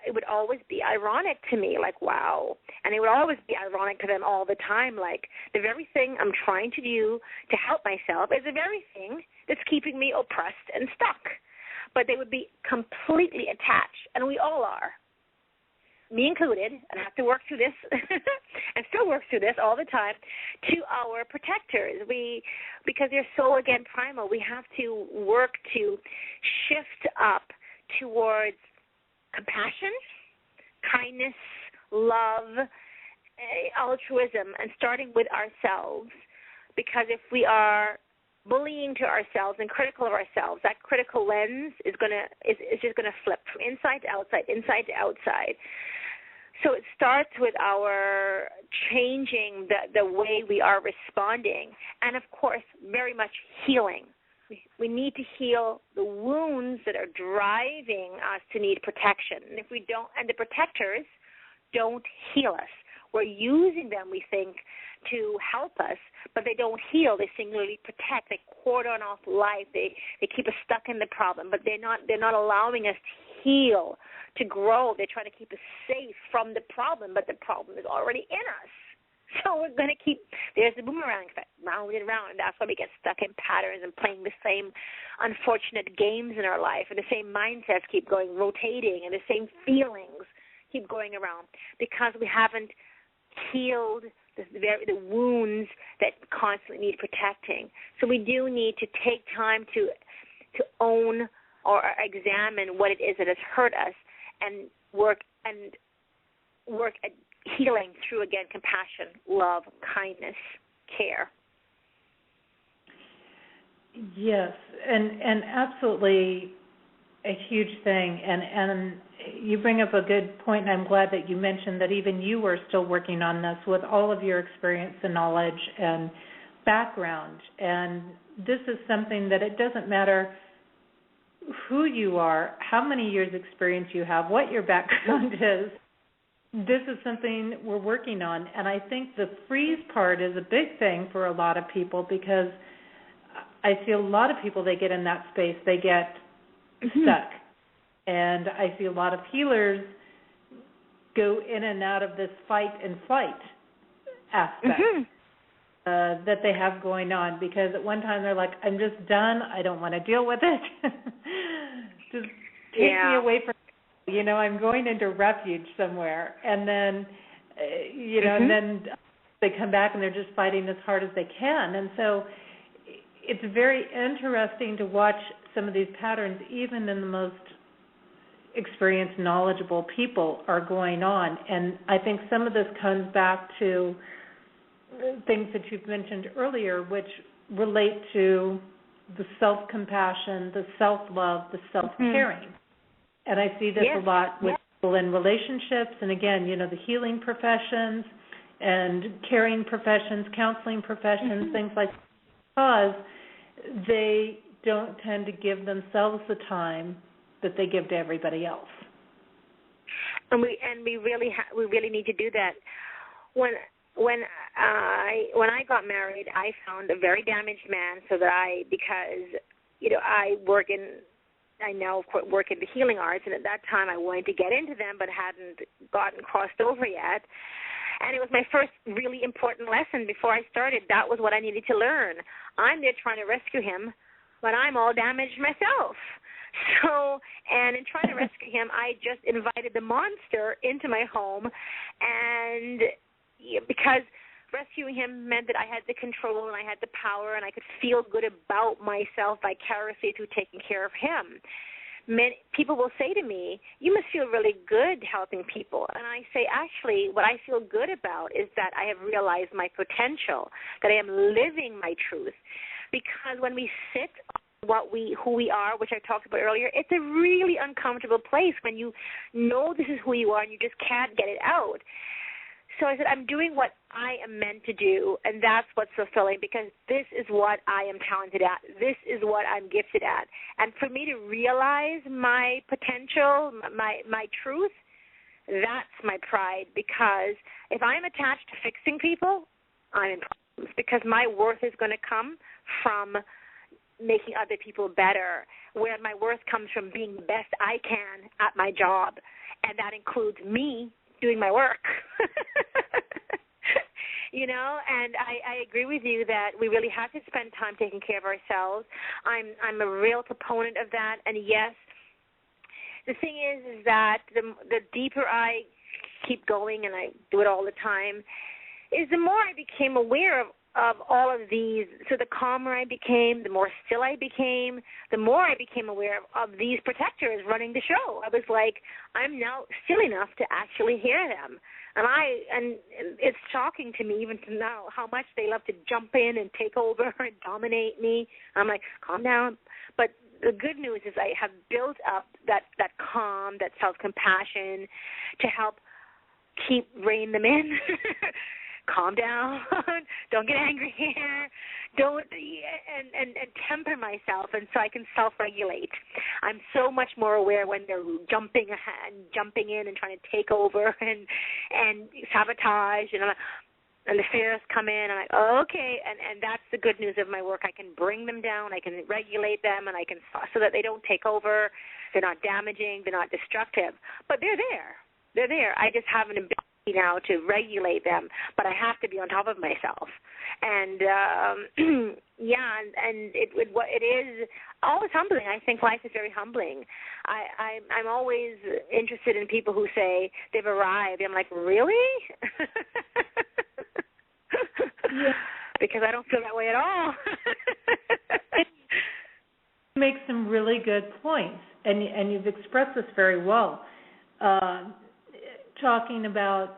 It would always be ironic to me, like, wow. And it would always be ironic to them all the time, like, the very thing I'm trying to do to help myself is the very thing that's keeping me oppressed and stuck. But they would be completely attached, and we all are, me included, and I have to work through this and still work through this all the time, to our protectors. Because they're so, again, primal, we have to work to shift up towards compassion, kindness, love, altruism, and starting with ourselves. Because if we are bullying to ourselves and critical of ourselves, that critical lens is just going to flip from inside to outside, inside to outside. So it starts with our changing the way we are responding, and of course, very much healing. We need to heal the wounds that are driving us to need protection. And if we don't, and the protectors don't heal us. We're using them, we think, to help us, but they don't heal. They singularly protect. They cordon off life. They keep us stuck in the problem, but they're not allowing us to heal, to grow. They're trying to keep us safe from the problem, but the problem is already in us. So we're going to there's the boomerang effect, round and round, and that's why we get stuck in patterns and playing the same unfortunate games in our life, and the same mindsets keep going, rotating, and the same feelings keep going around because we haven't healed the wounds that constantly need protecting. So we do need to take time to own or examine what it is that has hurt us and work at healing through, again, compassion, love, kindness, care. Yes, and absolutely a huge thing. And you bring up a good point, and I'm glad that you mentioned that even you are still working on this with all of your experience and knowledge and background. And this is something that it doesn't matter who you are, how many years experience you have, what your background is. This is something we're working on, and I think the freeze part is a big thing for a lot of people because I see a lot of people, they get in that space, they get stuck. And I see a lot of healers go in and out of this fight and flight aspect that they have going on because at one time they're like, I'm just done, I don't want to deal with it. Just take me away from I'm going into refuge somewhere, and then, and then they come back and they're just fighting as hard as they can. And so it's very interesting to watch some of these patterns, even in the most experienced, knowledgeable people are going on. And I think some of this comes back to things that you've mentioned earlier, which relate to the self-compassion, the self-love, the self-caring. And I see this a lot with people in relationships, and again, the healing professions and caring professions, counseling professions, things like that, because they don't tend to give themselves the time that they give to everybody else. And we really need to do that. When I got married, I found a very damaged man, because I work in I now work in the healing arts, and at that time I wanted to get into them but hadn't gotten crossed over yet. And it was my first really important lesson before I started. That was what I needed to learn. I'm there trying to rescue him, but I'm all damaged myself. So, and in trying to rescue him, I just invited the monster into my home, and because rescuing him meant that I had the control and I had the power and I could feel good about myself vicariously through taking care of him. Many people will say to me, you must feel really good helping people. And I say, actually, what I feel good about is that I have realized my potential, that I am living my truth. Because when we sit on who we are, which I talked about earlier, it's a really uncomfortable place when you know this is who you are and you just can't get it out. So I said, I'm doing what I am meant to do, and that's what's fulfilling, because this is what I am talented at. This is what I'm gifted at. And for me to realize my potential, my truth, that's my pride, because if I'm attached to fixing people, I'm in problems, because my worth is going to come from making other people better, where my worth comes from being the best I can at my job, and that includes me doing my work. And I agree with you that we really have to spend time taking care of ourselves. I'm a real proponent of that, and yes, the thing is that the deeper I keep going, and I do it all the time, is the more I became aware of all of these. So the calmer I became, the more still I became, the more I became aware of these protectors running the show. I was like, I'm now still enough to actually hear them. And it's shocking to me even to now how much they love to jump in and take over and dominate me. I'm like, calm down. But the good news is I have built up that calm, that self-compassion to help rein them in. Calm down. Don't get angry here. Don't and temper myself, and so I can self-regulate. I'm so much more aware when they're jumping in and trying to take over and sabotage, and the fears come in. I'm like, okay, and that's the good news of my work. I can bring them down, I can regulate them, and I can so that they don't take over. They're not damaging. They're not destructive. But they're there. They're there. I just haven't been now to regulate them, but I have to be on top of myself. And and it is always humbling. I think life is very humbling. I'm always interested in people who say they've arrived. I'm like, really? Yeah. Because I don't feel that way at all. You make some really good points, and you've expressed this very well. Talking about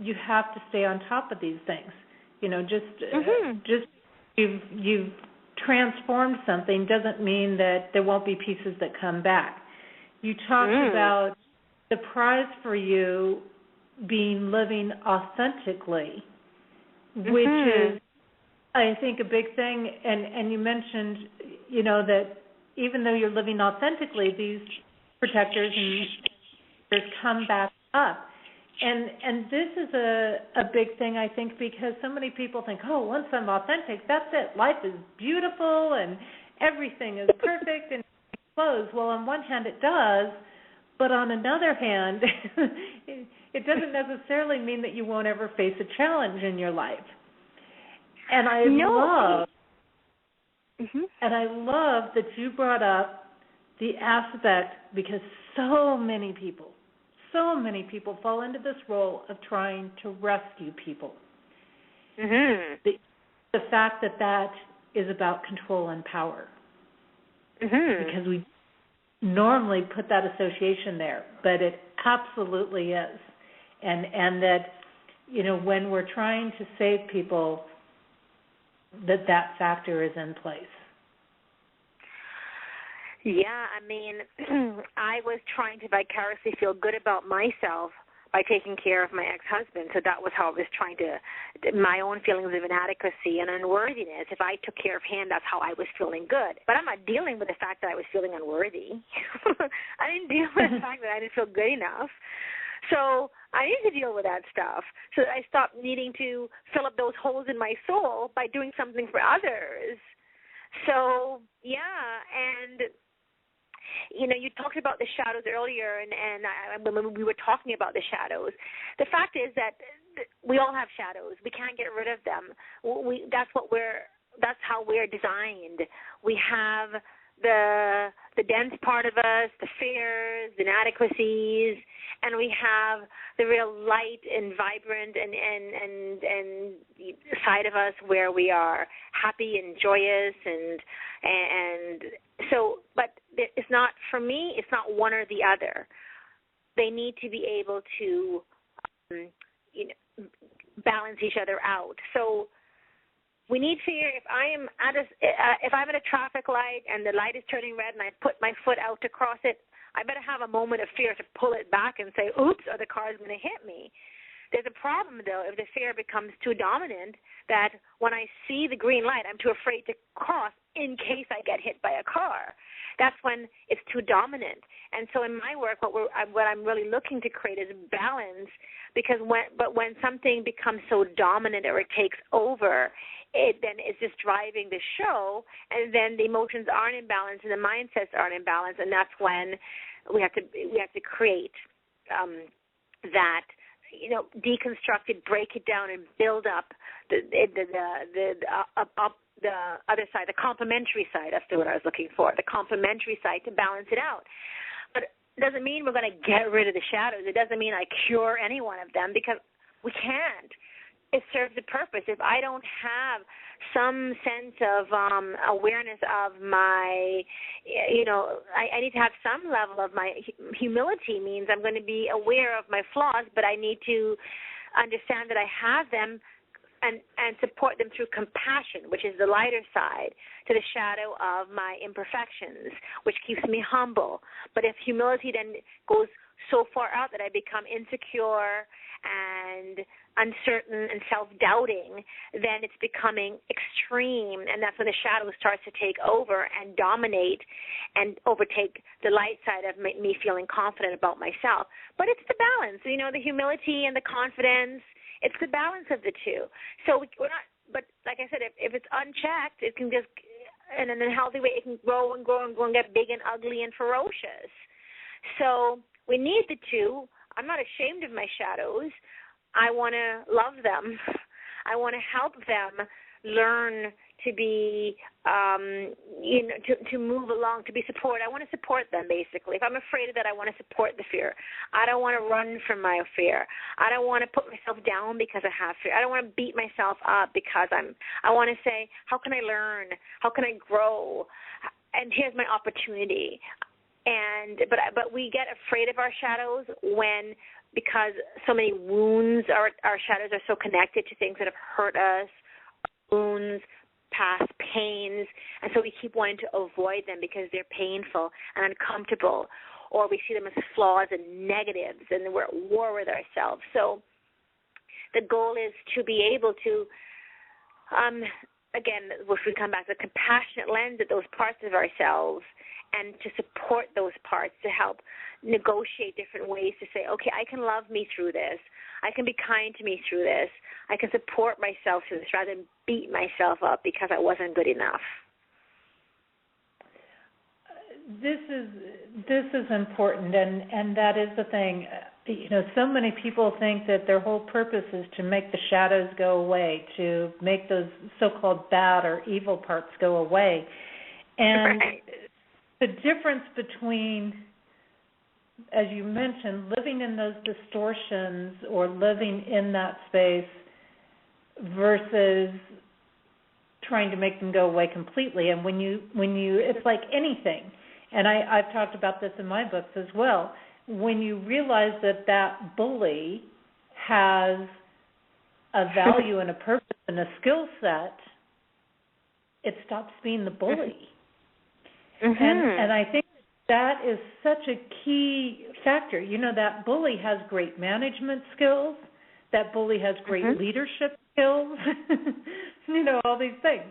you have to stay on top of these things. Just you've transformed something doesn't mean that there won't be pieces that come back. You talked about the prize for you being living authentically, which is, I think, a big thing. And you mentioned, that even though you're living authentically, these protectors and come back up. And this is a big thing, I think, because so many people think, oh, once I'm authentic, that's it. Life is beautiful and everything is perfect and it flows. Well, on one hand it does, but on another hand, it doesn't necessarily mean that you won't ever face a challenge in your life. And I love that you brought up the aspect, because so many people fall into this role of trying to rescue people. The fact that is about control and power. Because we normally put that association there, but it absolutely is. And that, when we're trying to save people, that factor is in place. Yeah, I was trying to vicariously feel good about myself by taking care of my ex-husband. So that was how I was trying to, my own feelings of inadequacy and unworthiness. If I took care of him, that's how I was feeling good. But I'm not dealing with the fact that I was feeling unworthy. I didn't deal with the fact that I didn't feel good enough. So I need to deal with that stuff so that I stopped needing to fill up those holes in my soul by doing something for others. So, yeah, and You talked about the shadows earlier, and when we were talking about the shadows, the fact is that we all have shadows. We can't get rid of them. That's how we're designed. We have the dense part of us, the fears, the inadequacies, and we have the real light and vibrant and side of us where we are happy and joyous and so. But it's not, for me, it's not one or the other. They need to be able to balance each other out. So we need fear. If I'm at a traffic light and the light is turning red and I put my foot out to cross it, I better have a moment of fear to pull it back and say, oops, or the car is going to hit me. There's a problem, though, if the fear becomes too dominant, that when I see the green light, I'm too afraid to cross in case I get hit by a car. That's when it's too dominant. And so in my work, what I'm really looking to create is balance, because when something becomes so dominant or it takes over, then it's just driving the show, and then the emotions aren't in balance and the mindsets aren't in balance, and that's when we have to create that, deconstruct it, break it down, and build up the other side, the complementary side. That's the word I was looking for, the complementary side, to balance it out. But it doesn't mean we're going to get rid of the shadows. It doesn't mean I cure any one of them, because we can't. It serves a purpose. If I don't have some sense of awareness of my, I need to have some level of my humility. Means I'm going to be aware of my flaws, but I need to understand that I have them and support them through compassion, which is the lighter side, to the shadow of my imperfections, which keeps me humble. But if humility then goes so far out that I become insecure and uncertain and self-doubting, then it's becoming extreme, and that's when the shadow starts to take over and dominate and overtake the light side of me feeling confident about myself. But it's the balance, the humility and the confidence. It's the balance of the two. So we're not, but like I said, if it's unchecked, it can just, in a healthy way, it can grow and grow and grow and get big and ugly and ferocious. So we need the two. I'm not ashamed of my shadows. I want to love them. I want to help them learn to be, to move along, to be supported. I want to support them, basically. If I'm afraid of that, I want to support the fear. I don't want to run from my fear. I don't want to put myself down because I have fear. I don't want to beat myself up because I want to say, how can I learn? How can I grow? And here's my opportunity. But we get afraid of our shadows because so many wounds, our shadows are so connected to things that have hurt us, wounds, past pains, and so we keep wanting to avoid them because they're painful and uncomfortable, or we see them as flaws and negatives, and we're at war with ourselves. So the goal is to be able to, again, if we come back to the compassionate lens at those parts of ourselves, and to support those parts, to help negotiate different ways to say, okay, I can love me through this. I can be kind to me through this. I can support myself through this rather than beat myself up because I wasn't good enough. This is important, and that is the thing. So many people think that their whole purpose is to make the shadows go away, to make those so-called bad or evil parts go away. And right. The difference between, as you mentioned, living in those distortions or living in that space versus trying to make them go away completely. And when you, it's like anything. And I've talked about this in my books as well. When you realize that bully has a value and a purpose and a skill set, it stops being the bully. Mm-hmm. And I think that is such a key factor. That bully has great management skills. That bully has great leadership skills. All these things.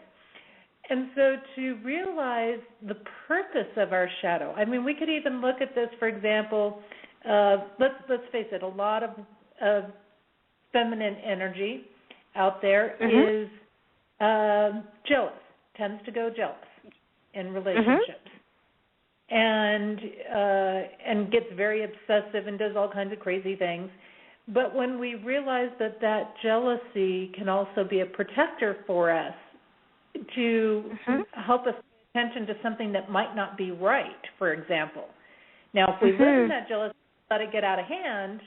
And so to realize the purpose of our shadow, I mean, we could even look at this, for example, let's face it, a lot of feminine energy out there is jealous, tends to go jealous in relationships. and gets very obsessive and does all kinds of crazy things. But when we realize that jealousy can also be a protector for us to help us pay attention to something that might not be right, for example. Now, if we live in that jealousy, let it get out of hand,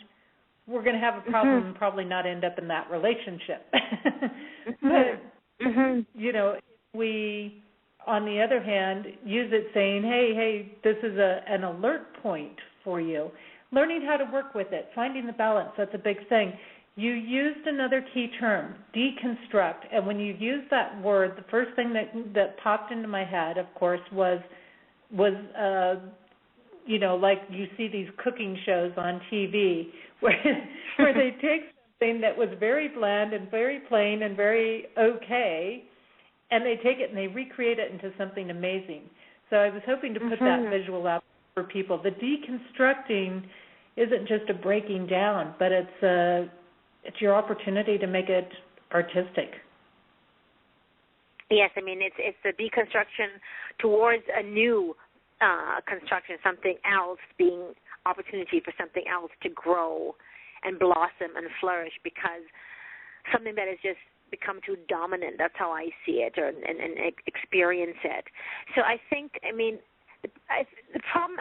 we're going to have a problem and probably not end up in that relationship. But, you know, if we, on the other hand, use it saying, hey, this is an alert point for you. Learning how to work with it, finding the balance, that's a big thing. You used another key term, deconstruct, and when you used that word, the first thing that popped into my head, of course, was you know, like you see these cooking shows on TV where they take something that was very bland and very plain and very okay, and they take it and they recreate it into something amazing. So I was hoping to put that visual out for people. The deconstructing isn't just a breaking down, but it's your opportunity to make it artistic. Yes, I mean it's the deconstruction towards a new construction, something else, being opportunity for something else to grow and blossom and flourish, because something that has just become too dominant, that's how I see it and experience it. So I think, I mean, the problem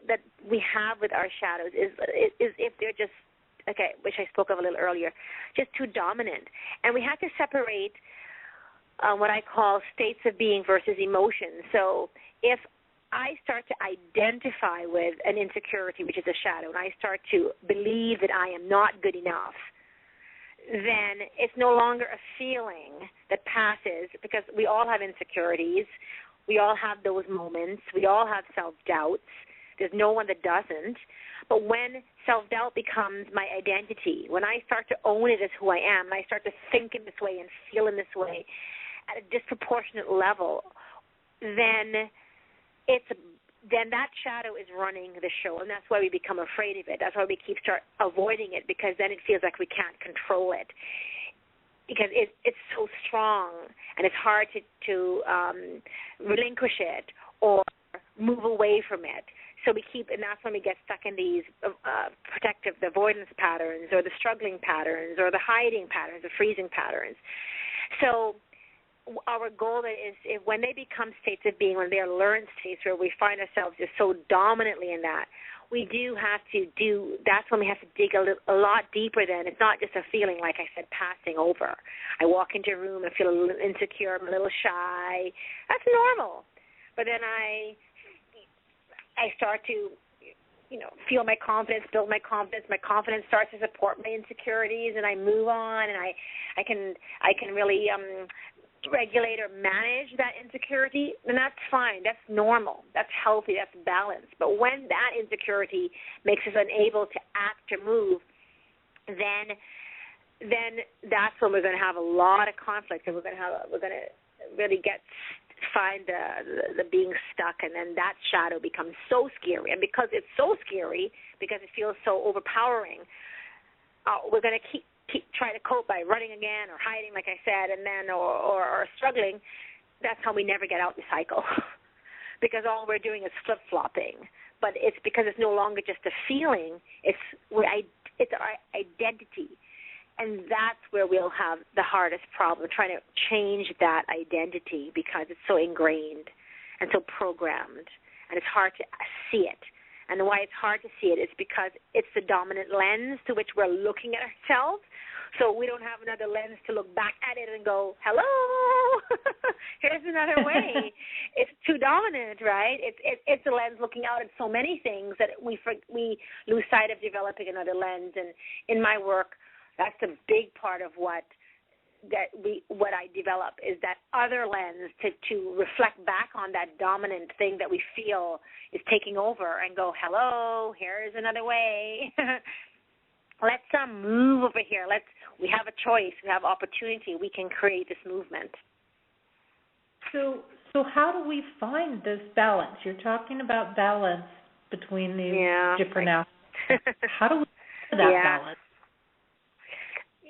that we have with our shadows is if they're just, okay, which I spoke of a little earlier, just too dominant. And we have to separate what I call states of being versus emotions. So if I start to identify with an insecurity, which is a shadow, and I start to believe that I am not good enough, then it's no longer a feeling that passes, because we all have insecurities. We all have those moments. We all have self-doubts. There's no one that doesn't. But when self-doubt becomes my identity, when I start to own it as who I am, and I start to think in this way and feel in this way at a disproportionate level, then that shadow is running the show, and that's why we become afraid of it. That's why we start avoiding it, because then it feels like we can't control it, because it's so strong and it's hard to relinquish it or move away from it. So we keep, and that's when we get stuck in these protective, the avoidance patterns, or the struggling patterns, or the hiding patterns, the freezing patterns. So our goal is, if when they become states of being, when they are learned states where we find ourselves just so dominantly in that, we do have to that's when we have to dig a lot deeper then. It's not just a feeling, like I said, passing over. I walk into a room and feel a little insecure, I'm a little shy. That's normal. But then I start to, you know, feel my confidence, build my confidence. My confidence starts to support my insecurities, and I move on, and I can really regulate or manage that insecurity, and that's fine. That's normal. That's healthy. That's balanced. But when that insecurity makes us unable to act or move, then that's when we're going to have a lot of conflict, and we're going to really find the being stuck, and then that shadow becomes so scary. And because it's so scary, because it feels so overpowering, we're going to keep try to cope by running again or hiding, like I said, and then or struggling. That's how we never get out the cycle, because all we're doing is flip-flopping. But it's because it's no longer just a feeling. It's our identity, and that's where we'll have the hardest problem, trying to change that identity, because it's so ingrained and so programmed, and it's hard to see it. And why it's hard to see it is because it's the dominant lens to which we're looking at ourselves. So we don't have another lens to look back at it and go, hello, here's another way. It's too dominant, right? It's a lens looking out at so many things that we lose sight of developing another lens. And in my work, that's a big part of what I develop, is that other lens to reflect back on that dominant thing that we feel is taking over, and go, hello, here's another way. Let's move over here. We have a choice. We have opportunity. We can create this movement. So how do we find this balance? You're talking about balance between these different aspects. How do we find that balance?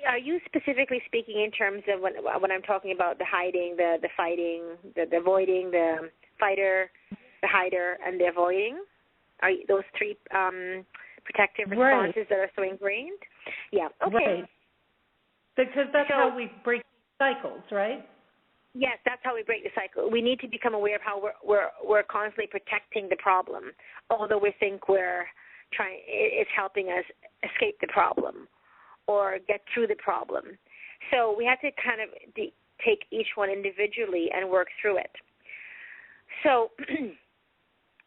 Are you specifically speaking in terms of when I'm talking about the hiding, the fighting, the avoiding, the fighter? the hider, and the avoiding. Are those three protective responses that are so ingrained? Yeah. Okay. Right. Because that's how we break cycles, right? Yes, that's how we break the cycle. We need to become aware of how we're constantly protecting the problem, although we think it's helping us escape the problem or get through the problem. So we have to kind of take each one individually and work through it. So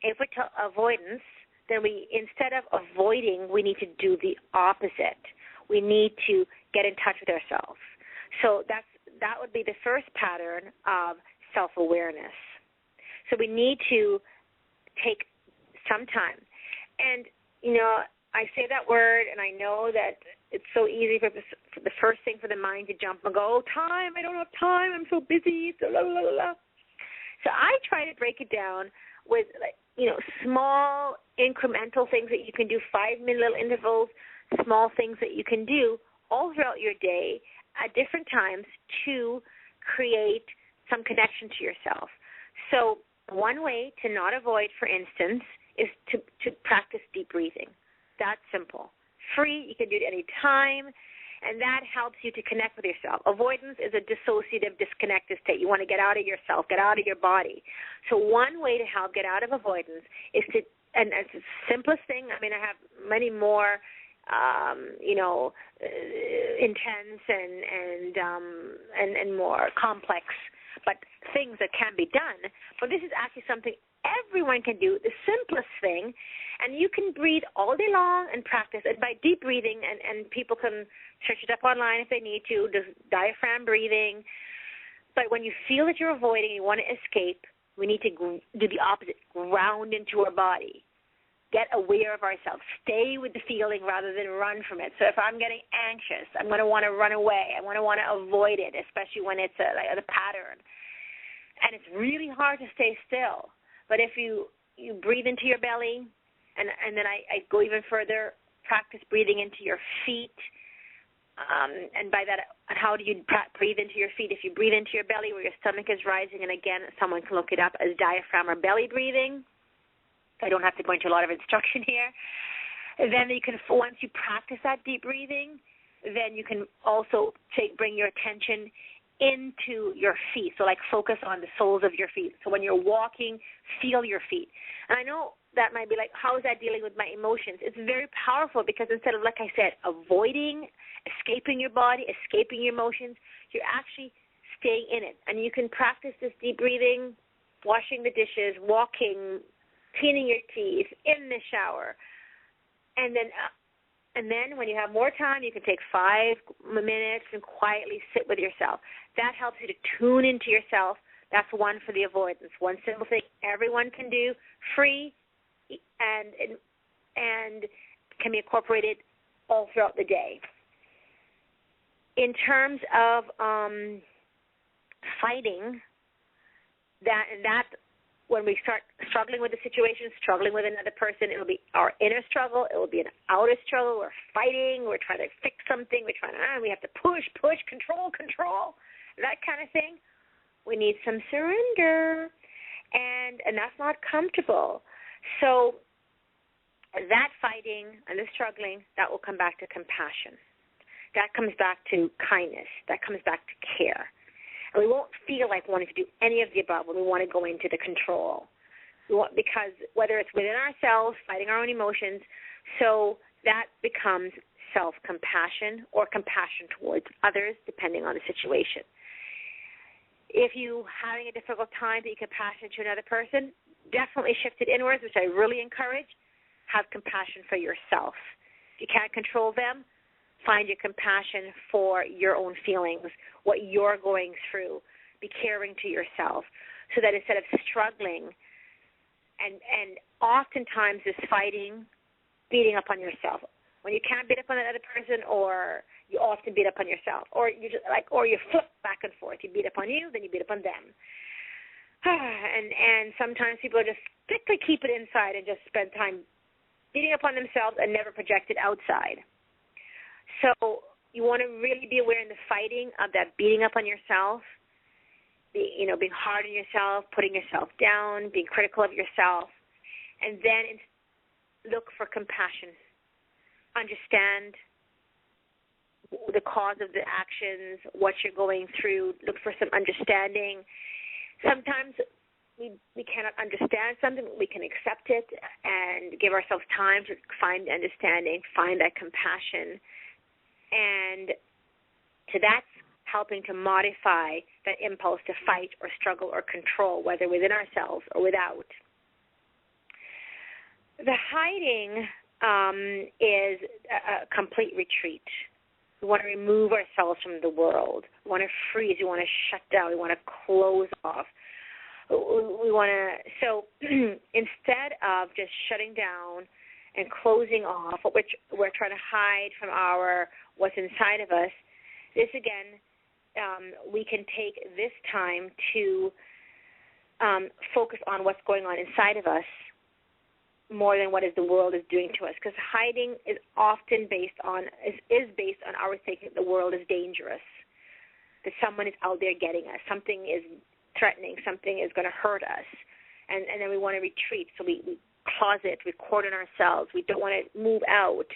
if we're to avoidance, then instead of avoiding, we need to do the opposite. We need to get in touch with ourselves. So that would be the first pattern of self-awareness. So we need to take some time. And, I say that word, and I know that it's so easy for the first thing for the mind to jump and go, time, I don't have time, I'm so busy, blah, blah, blah, blah. So I try to break it down with, small incremental things that you can do, 5-minute little intervals, small things that you can do all throughout your day at different times to create some connection to yourself. So one way to not avoid, for instance, is to practice deep breathing. That's simple. Free, you can do it any time, and that helps you to connect with yourself. Avoidance is a dissociative, disconnected state. You want to get out of yourself, get out of your body. So one way to help get out of avoidance is and it's the simplest thing. I mean, I have many more intense and more complex, but things that can be done. But this is actually something everyone can do, the simplest thing, and you can breathe all day long and practice it by deep breathing, and people can search it up online if they need to, just diaphragm breathing. But when you feel that you're avoiding, you want to escape, we need to do the opposite, ground into our body. Get aware of ourselves. Stay with the feeling rather than run from it. So if I'm getting anxious, I'm going to want to run away. I'm going to want to avoid it, especially when it's a pattern. And it's really hard to stay still. But if you breathe into your belly, and then I go even further, practice breathing into your feet. And by that, how do you breathe into your feet? If you breathe into your belly where your stomach is rising, and again, someone can look it up as diaphragm or belly breathing. I don't have to go into a lot of instruction here. And then you can, once you practice that deep breathing, then you can also bring your attention into your feet. So focus on the soles of your feet. So when you're walking, feel your feet. And I know that might be like, how is that dealing with my emotions? It's very powerful because instead of, like I said, avoiding, escaping your body, escaping your emotions, you're actually staying in it. And you can practice this deep breathing, washing the dishes, walking, cleaning your teeth, in the shower. And then when you have more time, you can take 5 minutes and quietly sit with yourself. That helps you to tune into yourself. That's one for the avoidance. One simple thing everyone can do, free, and can be incorporated all throughout the day. In terms of fighting, that when we start struggling with the situation, struggling with another person, it'll be our inner struggle. It will be an outer struggle. We're fighting. We're trying to fix something. We have to push, control, that kind of thing. We need some surrender, and that's not comfortable. So that fighting and the struggling, that will come back to compassion. That comes back to kindness. That comes back to care. And we won't feel like wanting to do any of the above when we want to go into the control. Because whether it's within ourselves, fighting our own emotions, so that becomes self-compassion or compassion towards others, depending on the situation. If you're having a difficult time being compassionate to another person, definitely shift it inwards, which I really encourage. Have compassion for yourself. If you can't control them, find your compassion for your own feelings, what you're going through. Be caring to yourself so that instead of struggling and oftentimes this fighting, beating up on yourself. When you can't beat up on another person, or you often beat up on yourself, or you flip back and forth. You beat up on you, then you beat up on them. And sometimes people just strictly keep it inside and just spend time beating up on themselves and never project it outside. So you want to really be aware in the fighting of that beating up on yourself being hard on yourself, putting yourself down, being critical of yourself, and then look for compassion. Understand the cause of the actions, what you're going through. Look for some understanding. Sometimes we cannot understand something, but we can accept it and give ourselves time to find understanding, find that compassion. And that's helping to modify that impulse to fight or struggle or control, whether within ourselves or without. The hiding is a complete retreat. We want to remove ourselves from the world. We want to freeze. We want to shut down. We want to close off. We want to. So instead of just shutting down and closing off, what we're trying to hide from what's inside of us, this again, we can take this time to focus on what's going on inside of us more than what the world is doing to us, because hiding is often based on our thinking the world is dangerous, that someone is out there getting us, something is threatening, something is going to hurt us, and then we want to retreat, so we closet, we cordon ourselves, we don't want to move out,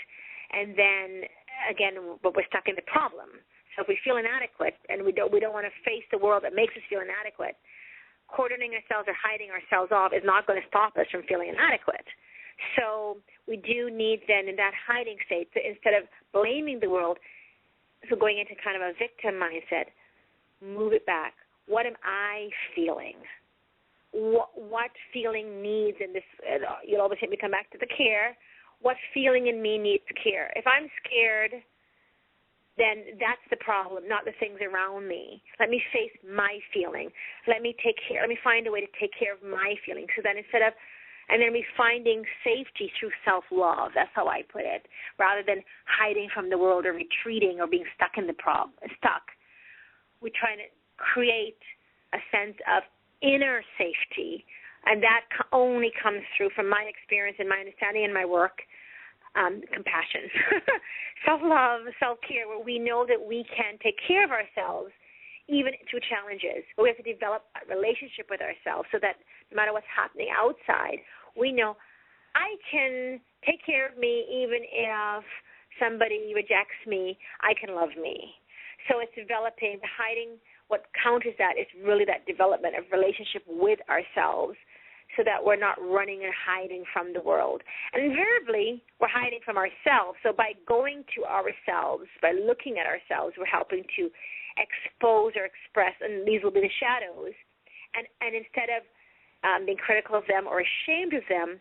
and then again, but we're stuck in the problem. So if we feel inadequate and we don't want to face the world that makes us feel inadequate, cordoning ourselves or hiding ourselves off is not going to stop us from feeling inadequate. So we do need then in that hiding state, to, instead of blaming the world, so going into kind of a victim mindset, move it back. What am I feeling? What feeling needs in this? You'll always hear me come back to the care. What feeling in me needs care? If I'm scared, then that's the problem, not the things around me. Let me face my feeling. Let me find a way to take care of my feelings. So then and then we finding safety through self-love. That's how I put it. Rather than hiding from the world or retreating or being stuck in the problem. We're trying to create a sense of inner safety, and that only comes through, from my experience and my understanding in my work, compassion, self-love, self-care, where we know that we can take care of ourselves even through challenges. But we have to develop a relationship with ourselves so that no matter what's happening outside, we know I can take care of me even if somebody rejects me, I can love me. So it's developing, hiding. What counters that is really that development of relationship with ourselves, so that we're not running and hiding from the world. And invariably, we're hiding from ourselves. So by going to ourselves, by looking at ourselves, we're helping to expose or express, and these will be the shadows. And instead of being critical of them or ashamed of them,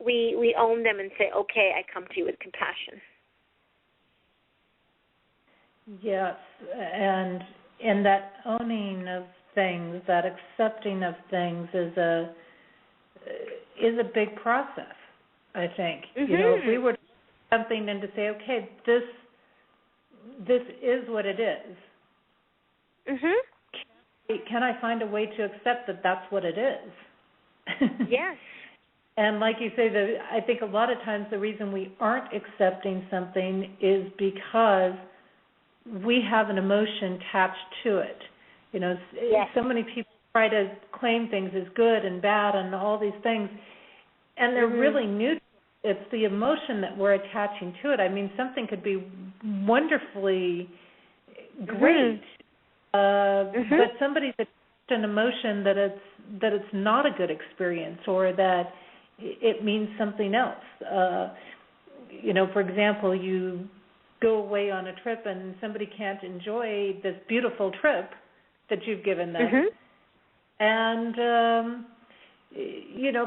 we own them and say, okay, I come to you with compassion. Yes, and that owning of things, that accepting of things is a big process, I think. Mm-hmm. If we were to do something and to say, okay, this is what it is. Mm-hmm. Can I find a way to accept that that's what it is? Yes. And like you say, I think a lot of times the reason we aren't accepting something is because we have an emotion attached to it. Yes. So many people try to claim things as good and bad and all these things, and they're really neutral. It's the emotion that we're attaching to it. I mean, something could be wonderfully great, but somebody's attached an emotion that it's not a good experience, or that it means something else. For example, you go away on a trip and somebody can't enjoy this beautiful trip that you've given them. And,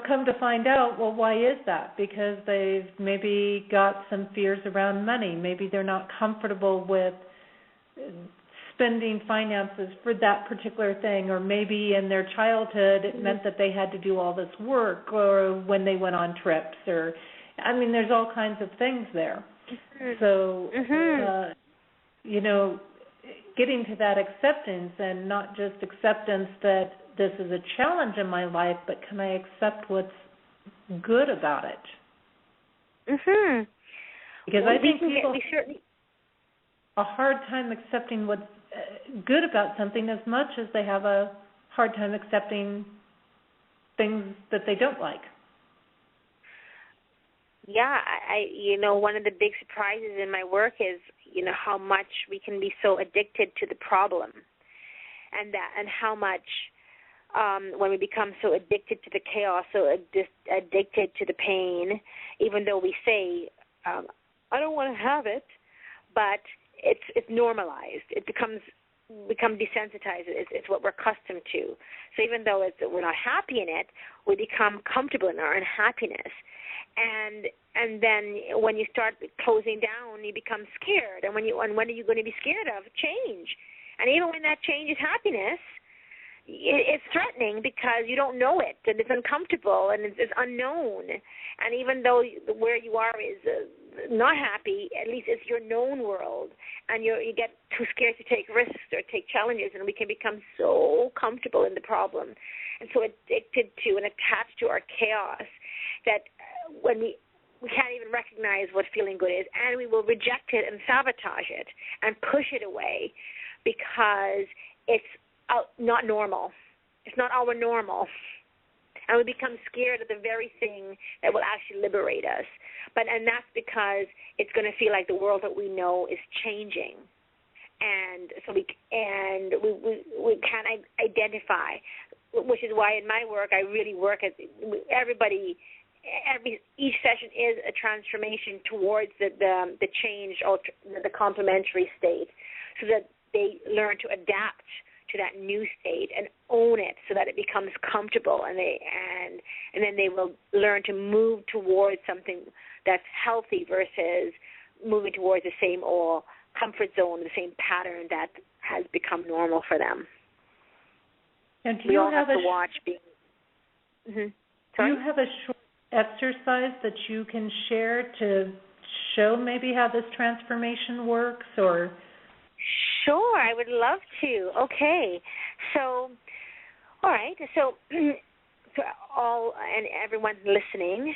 come to find out, well, why is that? Because they've maybe got some fears around money. Maybe they're not comfortable with spending finances for that particular thing, or maybe in their childhood it meant that they had to do all this work, or when they went on trips, there's all kinds of things there. So, getting to that acceptance, and not just acceptance that this is a challenge in my life, but can I accept what's good about it? Because I think people have a hard time accepting what's good about something as much as they have a hard time accepting things that they don't like. Yeah, one of the big surprises in my work is, how much we can be so addicted to the problem, and how much when we become so addicted to the chaos, so addicted to the pain, even though we say, I don't want to have it, but it's normalized. It become desensitized. It's what we're accustomed to. So even though we're not happy in it, we become comfortable in our unhappiness. And then when you start closing down, you become scared. And what are you going to be scared of? Change. And even when that change is happiness, it's threatening because you don't know it, and it's uncomfortable, and it's unknown. And even though where you are is not happy, at least it's your known world, and you get too scared to take risks or take challenges, and we can become so comfortable in the problem and so addicted to and attached to our chaos that when we can't even recognize what feeling good is, and we will reject it and sabotage it and push it away because it's not normal. It's not our normal. And we become scared of the very thing that will actually liberate us. And that's because it's going to feel like the world that we know is changing. And so we can't identify, which is why in my work I really work as each session is a transformation towards the change or the complementary state, so that they learn to adapt to that new state and own it, so that it becomes comfortable, and then they will learn to move towards something that's healthy versus moving towards the same old comfort zone, the same pattern that has become normal for them. And we all have to watch being. Do you have a short exercise that you can share to show maybe how this transformation works, or? Sure, I would love to. Okay, so, all right, so for all and everyone listening,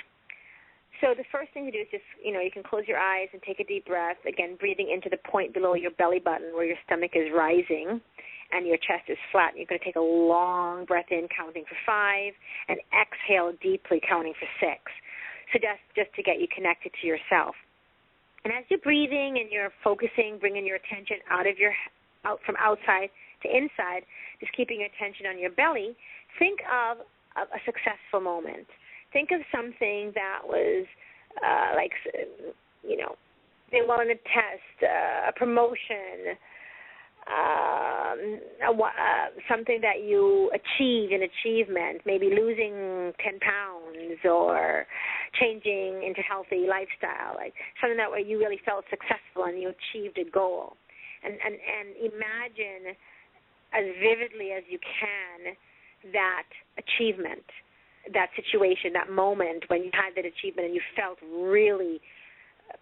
so the first thing to do is just, you can close your eyes and take a deep breath, again, breathing into the point below your belly button where your stomach is rising and your chest is flat. You're going to take a long breath in, counting for 5, and exhale deeply, counting for 6. So just to get you connected to yourself. And as you're breathing and you're focusing, bringing your attention out from outside to inside, just keeping your attention on your belly, think of a successful moment. Think of something that was they won a test, a promotion, something that you achieved, an achievement, maybe losing 10 pounds or changing into healthy lifestyle, like something that where you really felt successful and you achieved a goal. And imagine as vividly as you can that achievement, that situation, that moment when you had that achievement and you felt really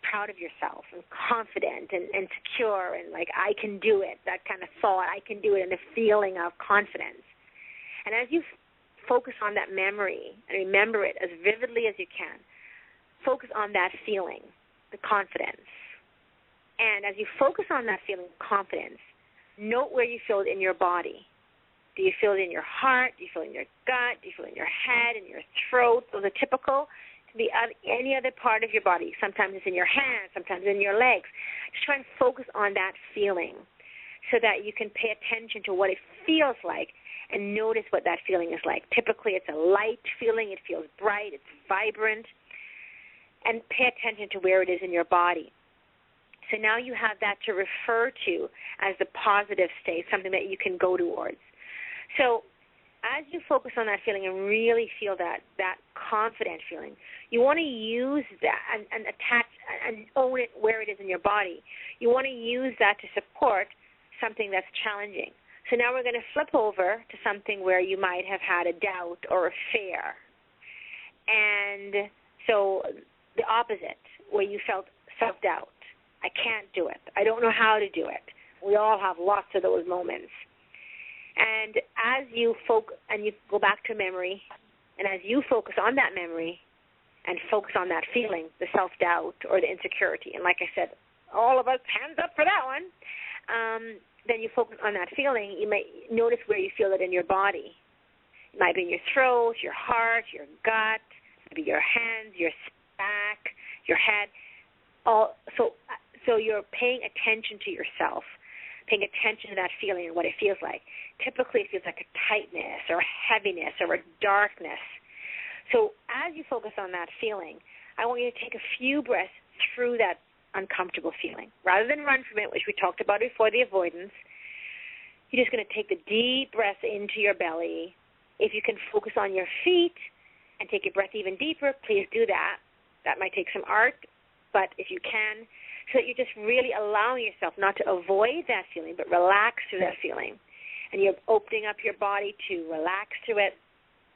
proud of yourself and confident and secure and like, I can do it, that kind of thought, I can do it, and the feeling of confidence. And as you focus on that memory and remember it as vividly as you can, focus on that feeling, the confidence. And as you focus on that feeling of confidence, note where you feel it in your body. Do you feel it in your heart? Do you feel it in your gut? Do you feel it in your head, in your throat? Those are typical. Be any other part of your body. Sometimes it's in your hands, sometimes in your legs. Just try and focus on that feeling so that you can pay attention to what it feels like and notice what that feeling is like. Typically, it's a light feeling. It feels bright. It's vibrant. And pay attention to where it is in your body. So now you have that to refer to as the positive state, something that you can go towards. So as you focus on that feeling and really feel that confident feeling, you want to use that and attach and own it where it is in your body. You want to use that to support something that's challenging. So now we're going to flip over to something where you might have had a doubt or a fear. And so the opposite, where you felt self-doubt. I can't do it. I don't know how to do it. We all have lots of those moments. And as you you go back to memory, and as you focus on that memory and focus on that feeling, the self-doubt or the insecurity, and like I said, all of us, hands up for that one, then you focus on that feeling, you might notice where you feel it in your body. It might be in your throat, your heart, your gut, maybe your hands, your back, your head. So you're paying attention to yourself, paying attention to that feeling and what it feels like. Typically it feels like a tightness or a heaviness or a darkness. So as you focus on that feeling, I want you to take a few breaths through that uncomfortable feeling. Rather than run from it, which we talked about before, the avoidance, you're just going to take the deep breath into your belly. If you can focus on your feet and take your breath even deeper, please do that. That might take some art, but if you can, so that you're just really allowing yourself not to avoid that feeling, but relax through that feeling. And you're opening up your body to relax through it.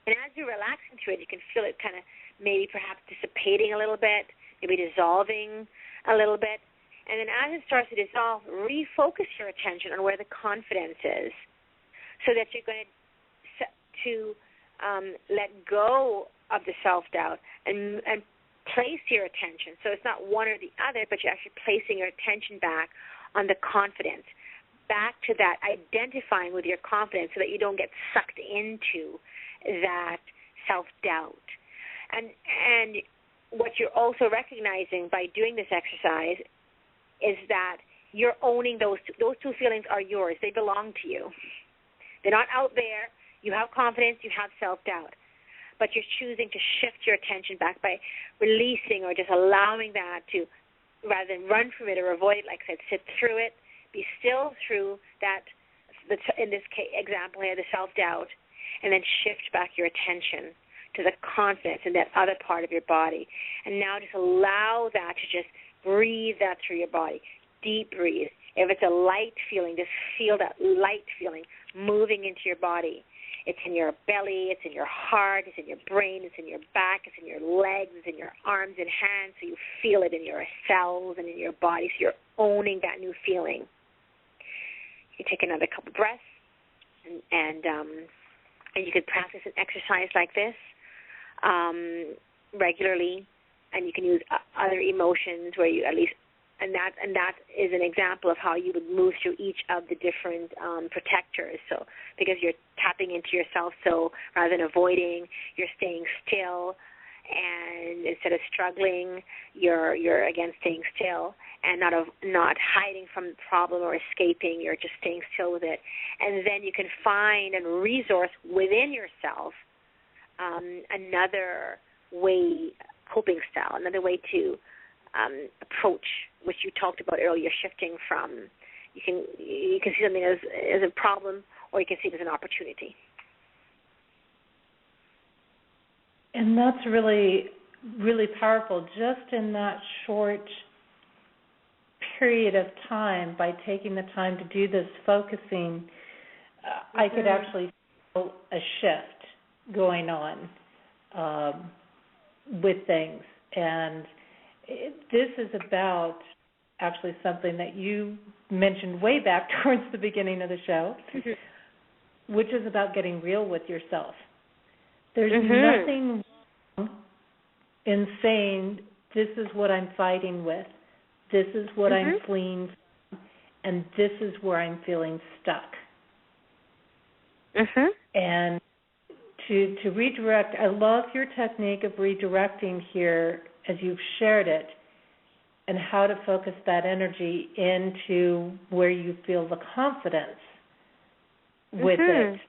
And as you're relaxing through it, you can feel it kind of maybe perhaps dissipating a little bit, maybe dissolving a little bit. And then as it starts to dissolve, refocus your attention on where the confidence is, so that you're going to let go of the self-doubt and place your attention. So it's not one or the other, but you're actually placing your attention back on the confidence, back to that identifying with your confidence, so that you don't get sucked into that self-doubt. And what you're also recognizing by doing this exercise is that you're owning those two. Those two feelings are yours. They belong to you. They're not out there. You have confidence. You have self-doubt. But you're choosing to shift your attention back by releasing or just allowing that to, rather than run from it or avoid it, like I said, sit through it, be still through that, in this case, example here, the self-doubt, and then shift back your attention to the confidence in that other part of your body. And now just allow that to just breathe that through your body. Deep breathe. If it's a light feeling, just feel that light feeling moving into your body. It's in your belly, it's in your heart, it's in your brain, it's in your back, it's in your legs, it's in your arms and hands, so you feel it in your cells and in your body, so you're owning that new feeling. You take another couple breaths, and you could practice an exercise like this regularly, and you can use other emotions where you at least, and that is an example of how you would move through each of the different protectors. So because you're tapping into yourself, so rather than avoiding, you're staying still, and instead of struggling, you're again staying still and not hiding from the problem or escaping. You're just staying still with it, and then you can find and resource within yourself another way, coping style, another way to approach, which you talked about earlier, shifting from, you can see something as a problem, or you can see it as an opportunity. And that's really, really powerful. Just in that short period of time, by taking the time to do this focusing, I could actually feel a shift going on with things. And this is about actually something that you mentioned way back towards the beginning of the show, which is about getting real with yourself. There's nothing wrong in saying, this is what I'm fighting with, this is what I'm fleeing from, and this is where I'm feeling stuck. And to redirect, I love your technique of redirecting here as you've shared it, and how to focus that energy into where you feel the confidence with it.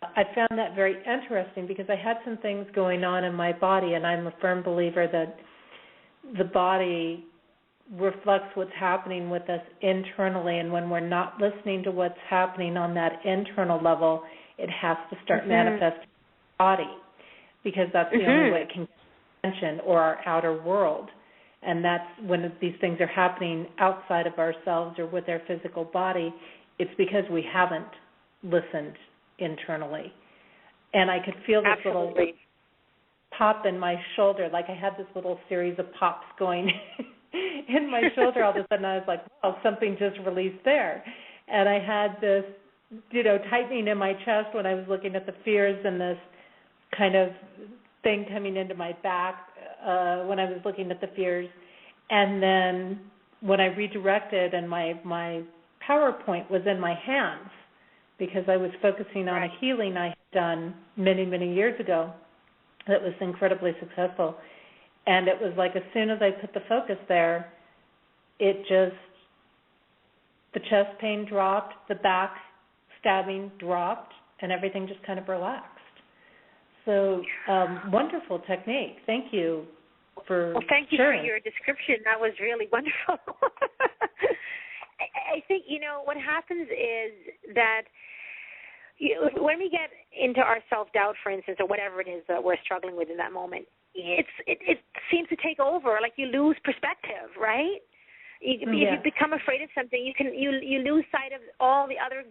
I found that very interesting because I had some things going on in my body, and I'm a firm believer that the body reflects what's happening with us internally, and when we're not listening to what's happening on that internal level, it has to start manifesting in the body, because that's the only way it can get attention, or our outer world. And that's when these things are happening outside of ourselves or with our physical body, it's because we haven't listened internally. And I could feel this little pop in my shoulder, like I had this little series of pops going in my shoulder all of a sudden. I was like, wow, something just released there. And I had this, tightening in my chest when I was looking at the fears, and this kind of thing coming into my back when I was looking at the fears. And then when I redirected and my PowerPoint was in my hands because I was focusing on a healing I had done many, many years ago that was incredibly successful. And it was like as soon as I put the focus there, the chest pain dropped, the back stabbing dropped, and everything just kind of relaxed. So wonderful technique. Thank you for thank you sharing. for your description. That was really wonderful. I think, what happens is that when we get into our self-doubt, for instance, or whatever it is that we're struggling with in that moment, it seems to take over. Like you lose perspective, right? If you become afraid of something, you lose sight of all the other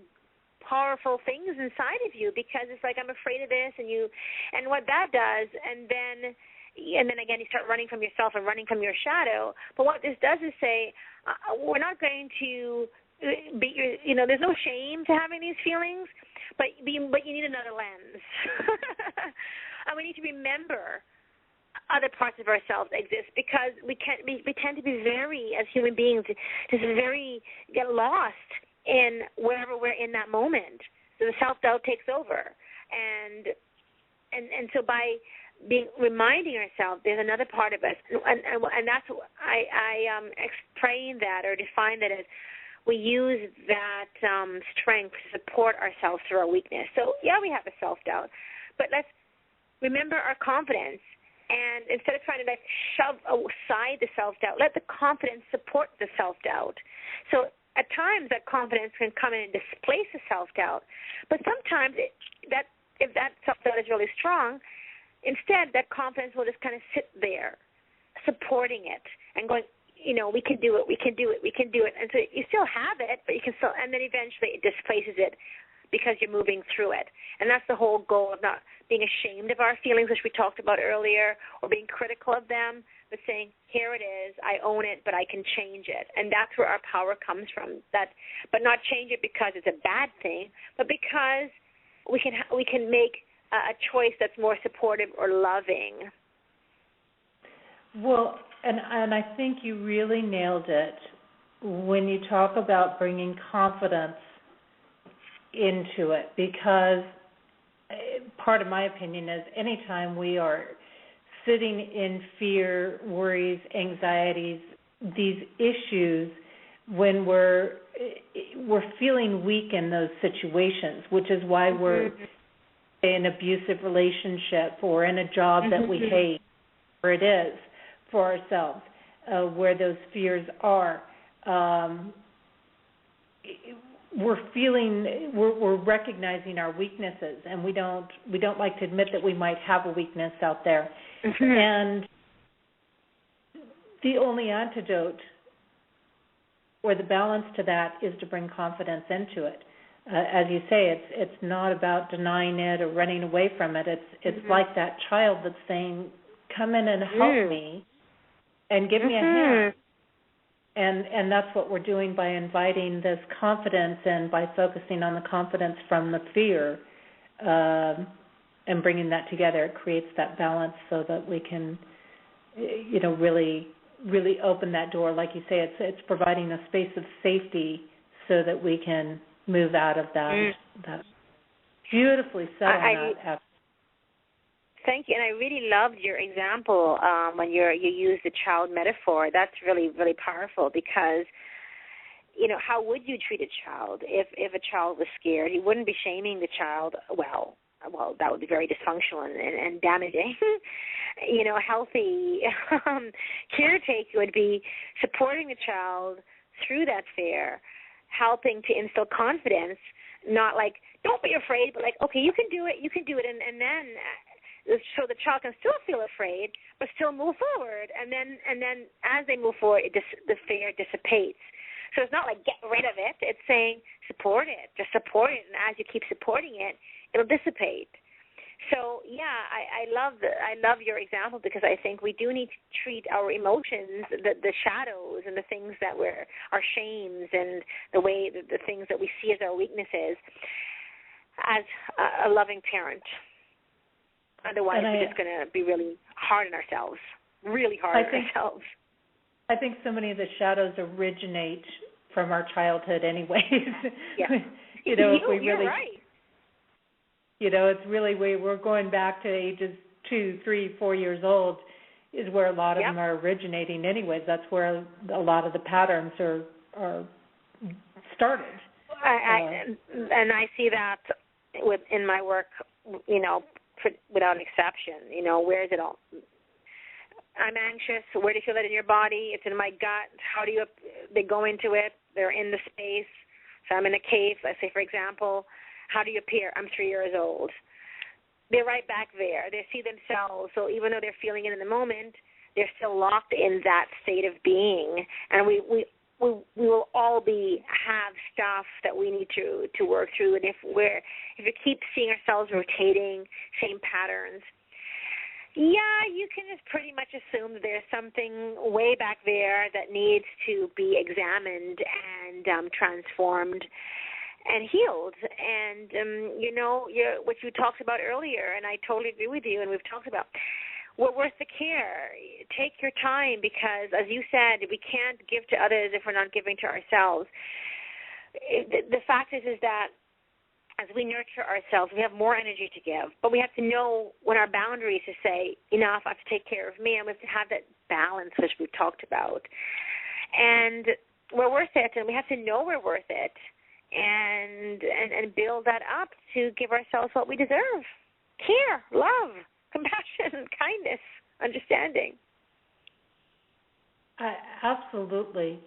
powerful things inside of you because it's like I'm afraid of this, and what that does, and then again you start running from yourself and running from your shadow. But what this does is say we're not going to be, there's no shame to having these feelings, but you need another lens, and we need to remember other parts of ourselves exist because we tend to be very, as human beings, just get lost in wherever we're in that moment. So the self-doubt takes over. And so by reminding ourselves there's another part of us, and that's I explain that or define that as we use that strength to support ourselves through our weakness. So, we have a self-doubt, but let's remember our confidence. And instead of trying to shove aside the self-doubt, let the confidence support the self-doubt. So at times that confidence can come in and displace the self-doubt. But sometimes if that self-doubt is really strong, instead that confidence will just kind of sit there supporting it and going, we can do it, we can do it, we can do it. And so you still have it, but you can still, and then eventually it displaces it because you're moving through it. And that's the whole goal of not being ashamed of our feelings, which we talked about earlier, or being critical of them, but saying, here it is, I own it, but I can change it. And that's where our power comes from. But not change it because it's a bad thing, but because we can make a choice that's more supportive or loving. Well, and I think you really nailed it when you talk about bringing confidence into it, because part of my opinion is anytime we are sitting in fear, worries, anxieties, these issues, when we're feeling weak in those situations, which is why we're in an abusive relationship or in a job that we hate, where it is for ourselves, where those fears are. We're recognizing our weaknesses, and we don't like to admit that we might have a weakness out there. And the only antidote or the balance to that is to bring confidence into it. As you say, it's not about denying it or running away from it. It's like that child that's saying, "Come in and help me, and give me a hand." And that's what we're doing by inviting this confidence and by focusing on the confidence from the fear and bringing that together. It creates that balance so that we can, really, really open that door. Like you say, it's providing a space of safety so that we can move out of that. That beautifully said on that. Thank you, and I really loved your example when you used the child metaphor. That's really, really powerful because, how would you treat a child if a child was scared? You wouldn't be shaming the child. Well, that would be very dysfunctional and damaging. A healthy caretaker would be supporting the child through that fear, helping to instill confidence, not like, don't be afraid, but like, okay, you can do it, and then so the child can still feel afraid, but still move forward. And then as they move forward, the fear dissipates. So it's not like get rid of it. It's saying support it, just support it, and as you keep supporting it, it'll dissipate. So I love your example because I think we do need to treat our emotions, the shadows, and the things that our shames, and the things that we see as our weaknesses, as a loving parent. Otherwise, we're just going to be really hard on ourselves, really hard on ourselves. I think so many of the shadows originate from our childhood anyways. Yeah. You know, if we You're really, right. you know, it's really, we're going back to ages 2, 3, 4 years old is where a lot of them are originating anyways. That's where a lot of the patterns are started. And I see that in my work, you know, without an exception. You know, where is it all? I'm anxious. Where do you feel that in your body? It's in my gut. How do you? They go into it. They're in the space. So I'm in a cave. Let's say, for example, how do you appear? I'm 3 years old. They're right back there. They see themselves. So even though they're feeling it in the moment, they're still locked in that state of being. And we will all have stuff that we need to work through. And if we keep seeing ourselves rotating, same patterns, yeah, you can just pretty much assume that there's something way back there that needs to be examined and transformed and healed. And, you know, what you talked about earlier, and I totally agree with you, and we've talked about, we're worth the care. Take your time because, as you said, we can't give to others if we're not giving to ourselves. The fact is that as we nurture ourselves, we have more energy to give, but we have to know when our boundaries to say, enough, I have to take care of me, and we have to have that balance, which we've talked about. And we're worth it, and we have to know we're worth it and build that up to give ourselves what we deserve: care, love, compassion, kindness, understanding. Absolutely.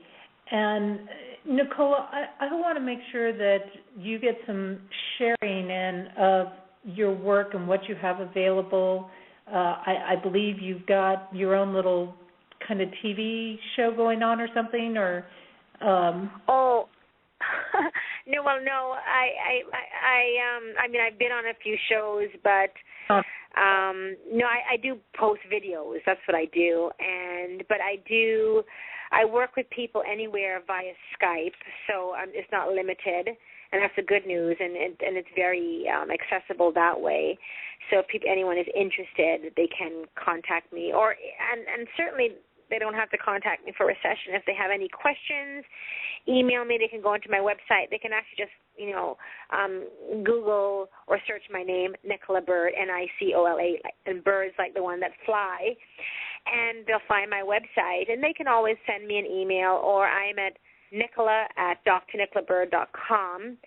And Nicola, I want to make sure that you get some sharing in of your work and what you have available. I believe you've got your own little kind of TV show going on or something, or Oh, no. Well, no. I mean, I've been on a few shows, but no, I do post videos. That's what I do, but I work with people anywhere via Skype, so it's not limited, and that's the good news, and it's very accessible that way. So if anyone is interested, they can contact me, and certainly they don't have to contact me for a session. If they have any questions, email me. They can go onto my website. They can actually just, Google or search my name, Nicola Bird, Nicola, and birds like the one that fly, and they'll find my website. And they can always send me an email, or I'm at Nicola@drnicolabird.com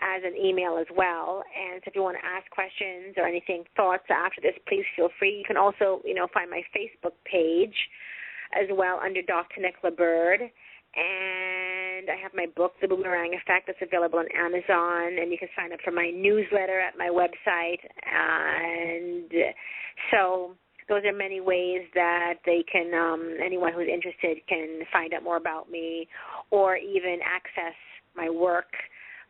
as an email as well. And so if you want to ask questions or anything, thoughts after this, please feel free. You can also, find my Facebook page as well under Dr. Nicola Bird. And I have my book, The Boomerang Effect, that's available on Amazon, and you can sign up for my newsletter at my website. And so those are many ways that they can, anyone who's interested can find out more about me or even access my work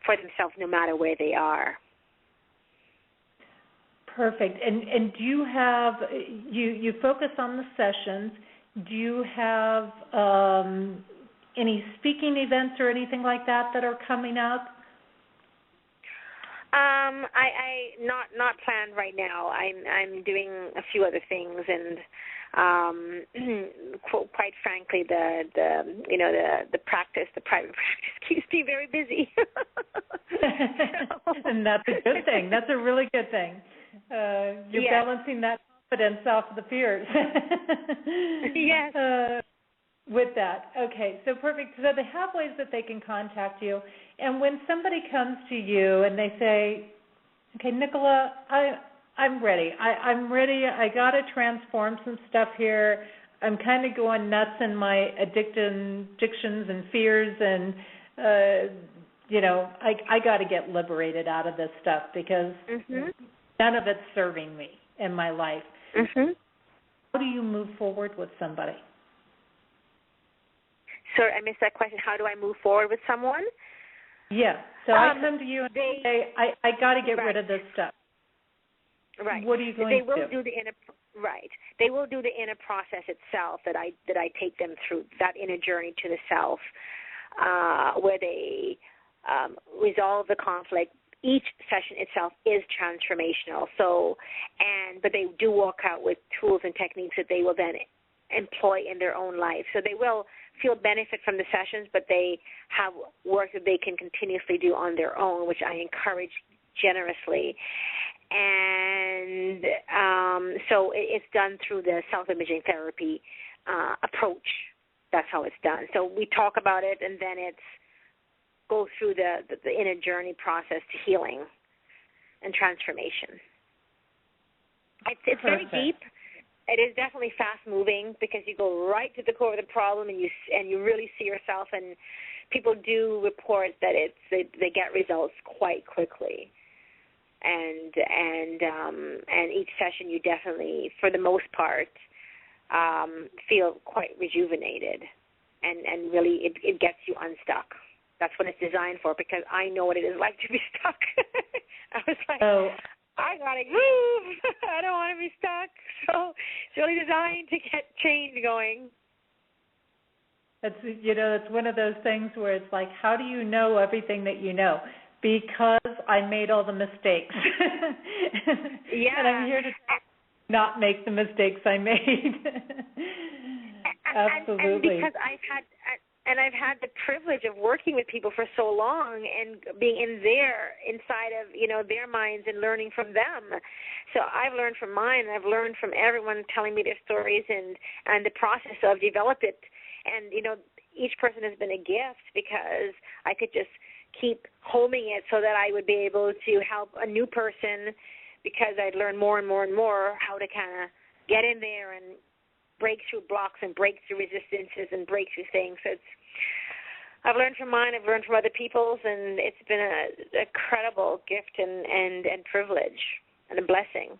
for themselves no matter where they are. Perfect. And do you have, you focus on the sessions, do you have any speaking events or anything like that are coming up? I not planned right now. I'm doing a few other things, and quite frankly, the practice, the private practice, keeps me very busy. And that's a good thing. That's a really good thing. You're balancing that confidence off the fears. Yes. With that. Okay, so perfect. So they have ways that they can contact you. And when somebody comes to you and they say, okay, Nicola, I'm ready. I'm ready. I got to transform some stuff here. I'm kind of going nuts in my addictions and fears, and, I got to get liberated out of this stuff because none of it's serving me in my life. Mm-hmm. How do you move forward with somebody? Sorry, I missed that question. How do I move forward with someone? Yeah. So I come to you and say, I got to get rid of this stuff. Right. What are you going to do? They will do the inner process itself that I take them through, that inner journey to the self, where they resolve the conflict. Each session itself is transformational. But they do walk out with tools and techniques that they will then employ in their own life. So they will feel benefit from the sessions, but they have work that they can continuously do on their own, which I encourage generously. And so it's done through the self-imaging therapy approach. That's how it's done. So we talk about it, and then it's go through the inner journey process to healing and transformation. It's very deep. It is definitely fast-moving because you go right to the core of the problem, and you really see yourself. And people do report that they get results quite quickly. And each session you definitely, for the most part, feel quite rejuvenated, and really it gets you unstuck. That's what it's designed for, because I know what it is like to be stuck. I was like, I gotta move. I don't want to be stuck. So it's really designed to get change going. It's one of those things where it's like, how do you know everything that you know? Because I made all the mistakes. Yeah. And I'm here to not make the mistakes I made. Absolutely. And because I've had the privilege of working with people for so long and being inside of, their minds and learning from them. So I've learned from mine, and I've learned from everyone telling me their stories and the process of develop it. And, each person has been a gift, because I could just keep homing it so that I would be able to help a new person, because I'd learn more and more and more how to kind of get in there and break through blocks and break through resistances and break through things. So I've learned from mine, I've learned from other people's, and it's been an incredible gift and privilege and a blessing.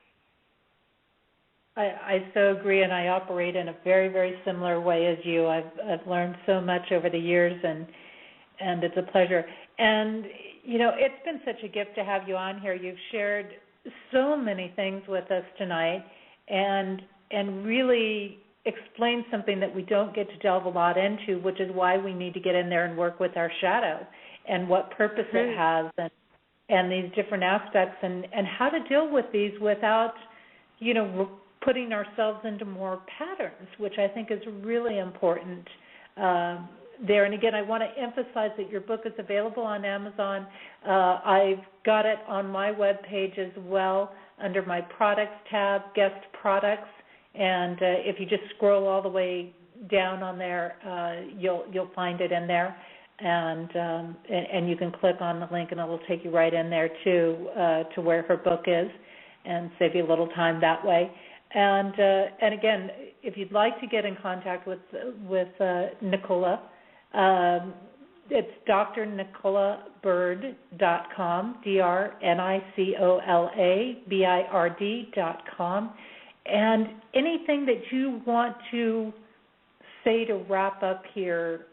I so agree, and I operate in a very, very similar way as you. I've learned so much over the years, and it's a pleasure. And, it's been such a gift to have you on here. You've shared so many things with us tonight, and really explain something that we don't get to delve a lot into, which is why we need to get in there and work with our shadow and what purpose it has, and these different aspects, and how to deal with these without, putting ourselves into more patterns, which I think is really important there. And again, I want to emphasize that your book is available on Amazon. I've got it on my webpage as well under my products tab, guest products. And if you just scroll all the way down on there, you'll find it in there, and you can click on the link, and it will take you right in there to where her book is, and save you a little time that way. And again, if you'd like to get in contact with Nicola, it's drnicolabird.com, drnicolabird.com. And anything that you want to say to wrap up here,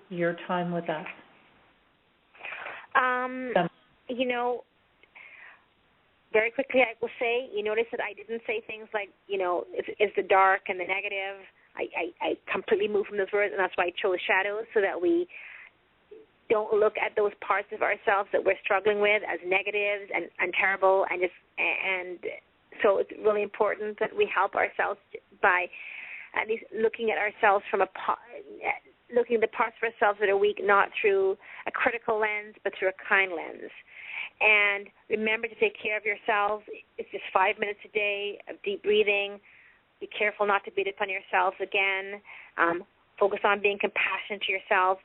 your time with us? Very quickly, I will say, you notice that I didn't say things like, it's the dark and the negative. I completely moved from those words, and that's why I chose shadows, so that we don't look at those parts of ourselves that we're struggling with as negatives and terrible, and so it's really important that we help ourselves by at least looking at ourselves looking at the parts of ourselves that are weak, not through a critical lens, but through a kind lens. And remember to take care of yourselves. It's just 5 minutes a day of deep breathing. Be careful not to beat upon yourselves again. Focus on being compassionate to yourself,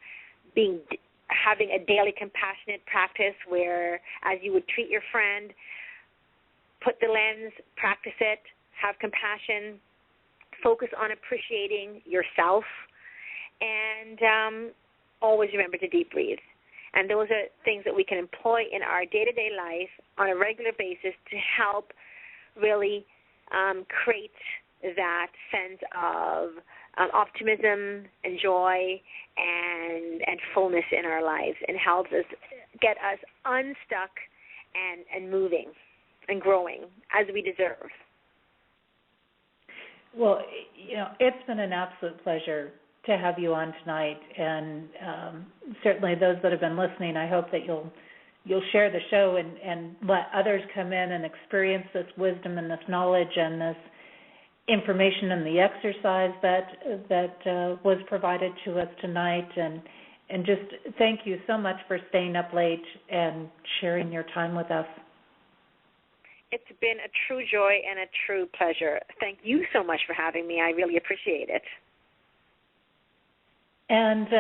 having a daily compassionate practice where, as you would treat your friend, put the lens, practice it, have compassion, focus on appreciating yourself, and always remember to deep breathe. And those are things that we can employ in our day-to-day life on a regular basis to help really create that sense of optimism and joy and fullness in our lives, and helps us get us unstuck and moving and growing as we deserve. Well, it's been an absolute pleasure to have you on tonight, and certainly those that have been listening, I hope that you'll share the show and let others come in and experience this wisdom and this knowledge and this information and the exercise that was provided to us tonight, and just thank you so much for staying up late and sharing your time with us. It's been a true joy and a true pleasure. Thank you so much for having me. I really appreciate it. And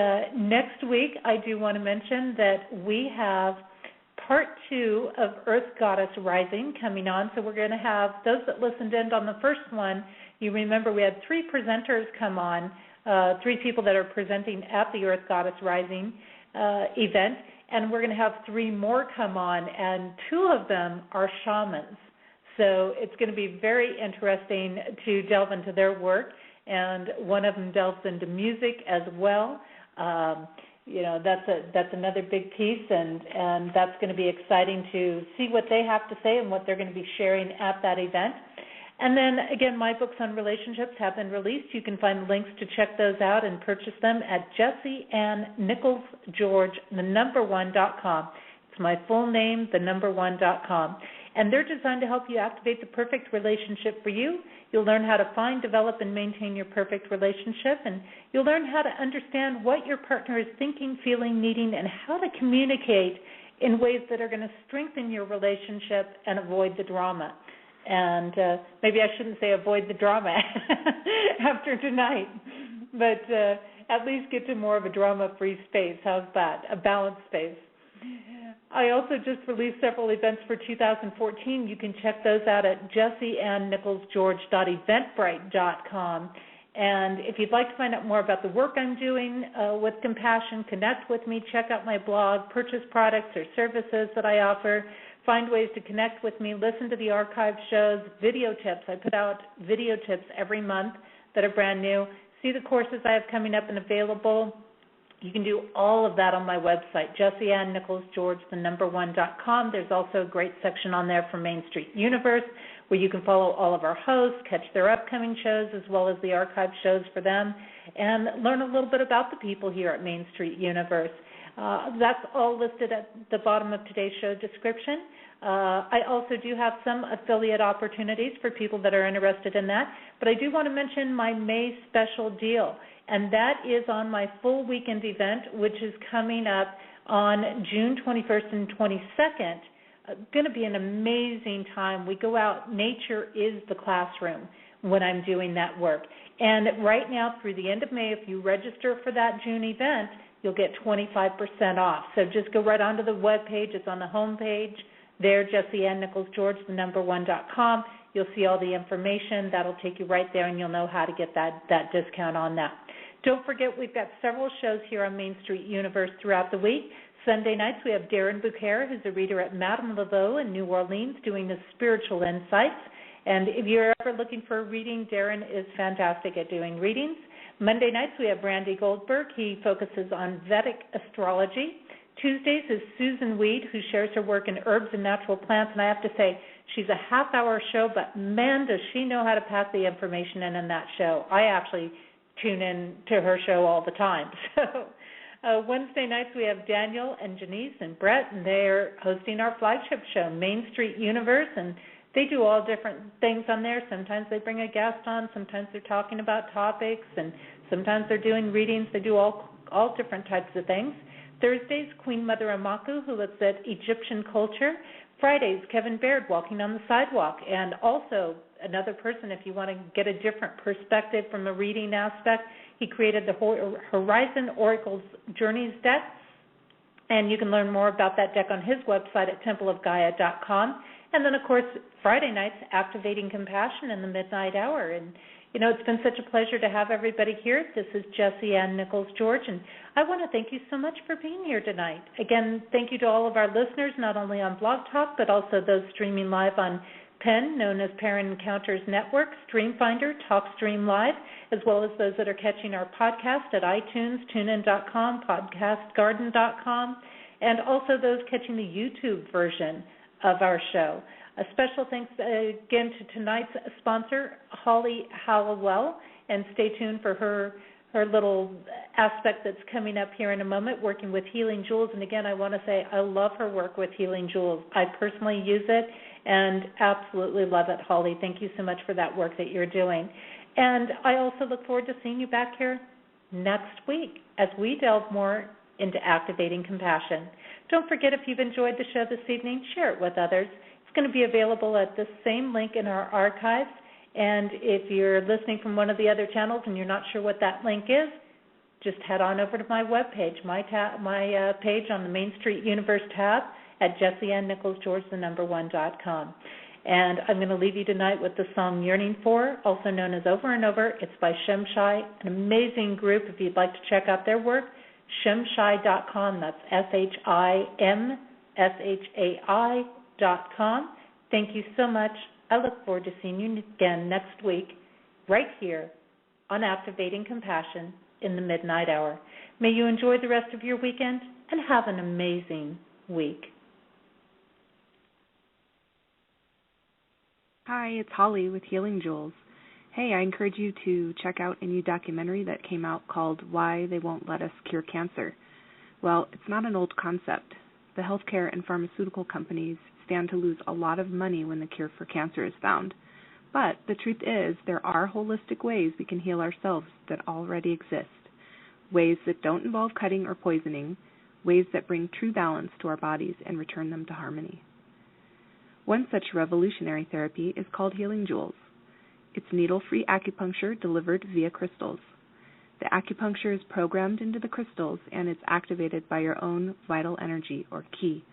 next week, I do want to mention that we have Part 2 of Earth Goddess Rising coming on. So we're going to have those that listened in on the first one. You remember we had 3 presenters come on, 3 people that are presenting at the Earth Goddess Rising event. And we're going to have 3 more come on, and 2 of them are shamans. So it's going to be very interesting to delve into their work. And one of them delves into music as well. That's another big piece, and that's going to be exciting to see what they have to say and what they're going to be sharing at that event. And then, again, my books on relationships have been released. You can find links to check those out and purchase them at JessieAnnNicholsGeorge1.com. It's my full name, 1.com. And they're designed to help you activate the perfect relationship for you. You'll learn how to find, develop, and maintain your perfect relationship, and you'll learn how to understand what your partner is thinking, feeling, needing, and how to communicate in ways that are going to strengthen your relationship and avoid the drama. And maybe I shouldn't say avoid the drama after tonight, but at least get to more of a drama-free space. How's that? A balanced space. I also just released several events for 2014. You can check those out at JessieAnnNicholsGeorge.eventbrite.com. And if you'd like to find out more about the work I'm doing with Compassion, connect with me, check out my blog, purchase products or services that I offer, find ways to connect with me, listen to the archive shows, video tips. I put out video tips every month that are brand new. See the courses I have coming up and available. You can do all of that on my website, JessieAnnNicholsGeorge1.com. There's also a great section on there for Main Street Universe, where you can follow all of our hosts, catch their upcoming shows, as well as the archive shows for them, and learn a little bit about the people here at Main Street Universe. That's all listed at the bottom of today's show description. I also do have some affiliate opportunities for people that are interested in that, but I do want to mention my May special deal, and that is on my full weekend event, which is coming up on June 21st and 22nd. Going to be an amazing time. We go out. Nature is the classroom when I'm doing that work. And right now, through the end of May, if you register for that June event, you'll get 25% off. So just go right onto the webpage. It's on the home page there, JessieAnnNicholsGeorge1.com. You'll see all the information. That'll take you right there, and you'll know how to get that discount on that. Don't forget, we've got several shows here on Main Street Universe throughout the week. Sunday nights, we have Darren Bouquet, who's a reader at Madame Laveau in New Orleans, doing the spiritual insights. And if you're ever looking for a reading, Darren is fantastic at doing readings. Monday nights, we have Randy Goldberg. He focuses on Vedic astrology. Tuesdays is Susan Weed, who shares her work in herbs and natural plants. And I have to say, she's a half-hour show, but man, does she know how to pack the information in that show. I actually tune in to her show all the time. So Wednesday nights, we have Daniel and Janice and Brett, and they're hosting our flagship show, Main Street Universe, and they do all different things on there. Sometimes they bring a guest on, sometimes they're talking about topics, and sometimes they're doing readings. They do all different types of things. Thursdays, Queen Mother Amaku, who looks at Egyptian culture. Fridays, Kevin Baird, Walking on the Sidewalk, and also another person, if you want to get a different perspective from a reading aspect, he created the Horizon Oracles Journeys deck, and you can learn more about that deck on his website at templeofgaia.com. And then, of course, Friday nights, Activating Compassion in the Midnight Hour. And, it's been such a pleasure to have everybody here. This is Jessie Ann Nichols George, and I want to thank you so much for being here tonight. Again, thank you to all of our listeners, not only on Blog Talk, but also those streaming live on PEN, known as Parent Encounters Network, Streamfinder, TalkStream Live, as well as those that are catching our podcast at iTunes, TuneIn.com, PodcastGarden.com, and also those catching the YouTube version of our show. A special thanks again to tonight's sponsor, Holly Hallowell, and stay tuned for her her little aspect that's coming up here in a moment, working with Healing Jewels. And again, I want to say I love her work with Healing Jewels. I personally use it and absolutely love it, Holly. Thank you so much for that work that you're doing. And I also look forward to seeing you back here next week as we delve more into activating compassion. Don't forget, if you've enjoyed the show this evening, share it with others. It's going to be available at the same link in our archives. And if you're listening from one of the other channels and you're not sure what that link is, just head on over to my webpage, my page on the Main Street Universe tab at JessieAnnNicholsGeorge1.com. And I'm going to leave you tonight with the song Yearning For, also known as Over and Over. It's by Shemshai, an amazing group. If you'd like to check out their work, Shemshai.com. That's SHIMSHAI.com. Thank you so much. I look forward to seeing you again next week, right here on Activating Compassion in the Midnight Hour. May you enjoy the rest of your weekend and have an amazing week. Hi, it's Holly with Healing Jewels. Hey, I encourage you to check out a new documentary that came out called Why They Won't Let Us Cure Cancer. Well, it's not an old concept. The healthcare and pharmaceutical companies stand to lose a lot of money when the cure for cancer is found. But the truth is, there are holistic ways we can heal ourselves that already exist. Ways that don't involve cutting or poisoning, ways that bring true balance to our bodies and return them to harmony. One such revolutionary therapy is called Healing Jewels. It's needle-free acupuncture delivered via crystals. The acupuncture is programmed into the crystals and it's activated by your own vital energy or ki.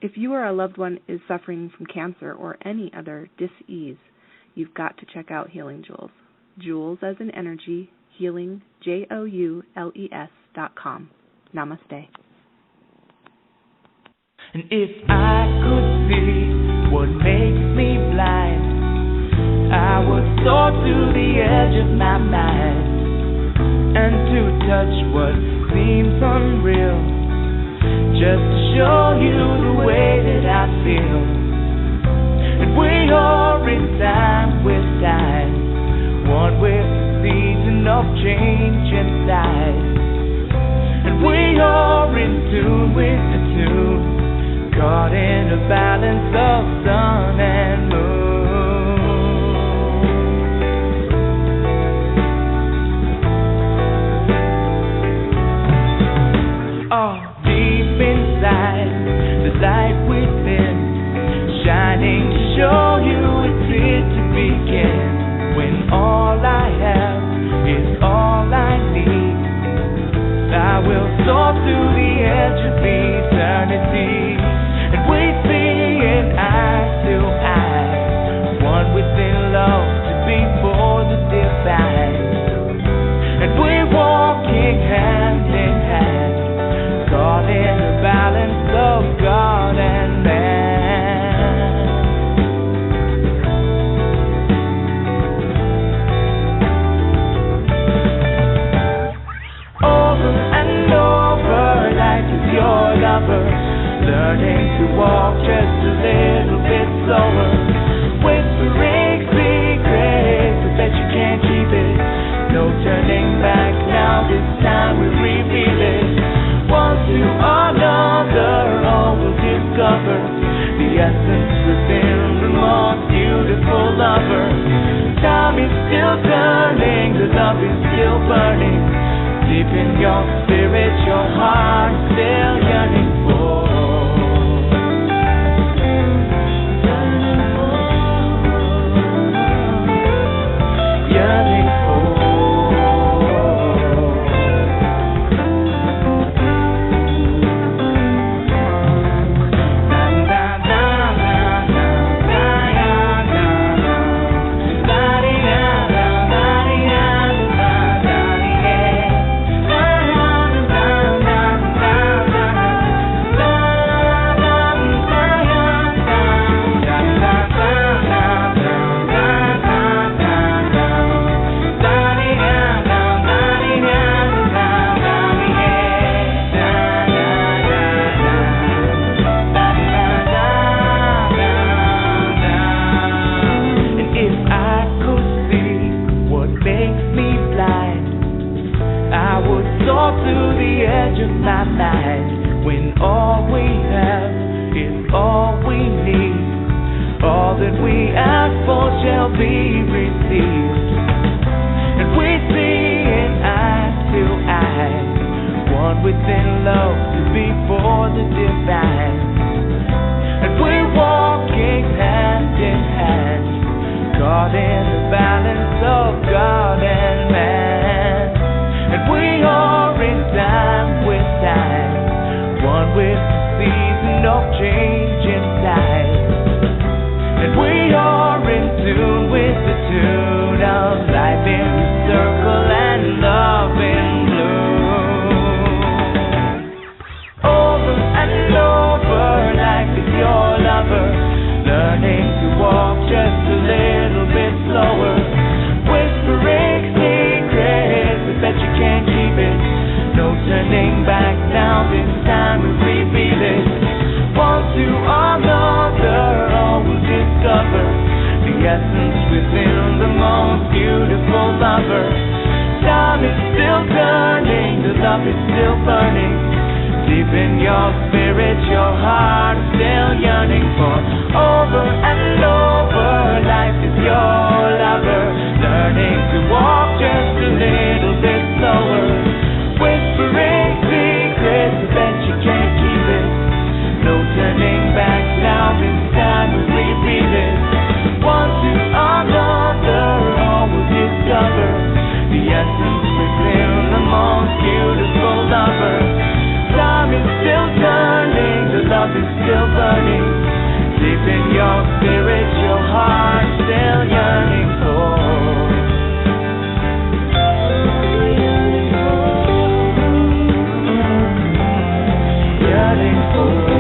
If you or a loved one is suffering from cancer or any other dis-ease, you've got to check out Healing Jewels. Jewels as in energy, healing, JOULES.com. Namaste. And if I could see what makes me blind, I would soar to the edge of my mind and to touch what seems unreal, just to show you the way that I feel. And we are in time with time, one with the season of change inside. And we are in tune with the tune, caught in a balance of sun and moon. Oh, deep inside, the light within, shining to show you it's here to begin. When all I have is all I need, I will soar to the edge of eternity. And we see it eye to eye, one within love to be for the divine. And we're walking hand in hand, caught in the balance of God and man. Over and over, life is your lover, learning to walk just a little bit slower, whispering secrets, I bet you can't keep it. No turning back now, this time we reveal it. One to another, all will discover the essence within the most beautiful lover. Time is still turning, the love is still burning. Deep in your spirit, your heart still yearning for. Yearning for. all we need. All that we ask for shall be received. And we see in eye to eye, one within love to be for the divine. And we're walking hand in hand, caught in the balance of God and man. And we are in time with time, one with the season of change inside. And we are in tune with the tune of life in the circle and love in bloom. Over and over, life is your lover, learning to walk just a little bit slower, whispering secrets, I bet you can't keep it. No turning back now, this time we reveal it. One to another, all will discover the essence within the most beautiful lover. Time is still turning, the love is still burning. Deep in your spirit, your heart is still yearning for. Over and over, life is your lover, learning to walk just a little bit slower, whispering secrets, I bet you can't keep it. No turning back now, this time we reveal it. One to another, all will discover the essence within the most beautiful lover. Time is still turning, the love is still burning. Deep in your spirit, your heart still yearning for. Yearning for.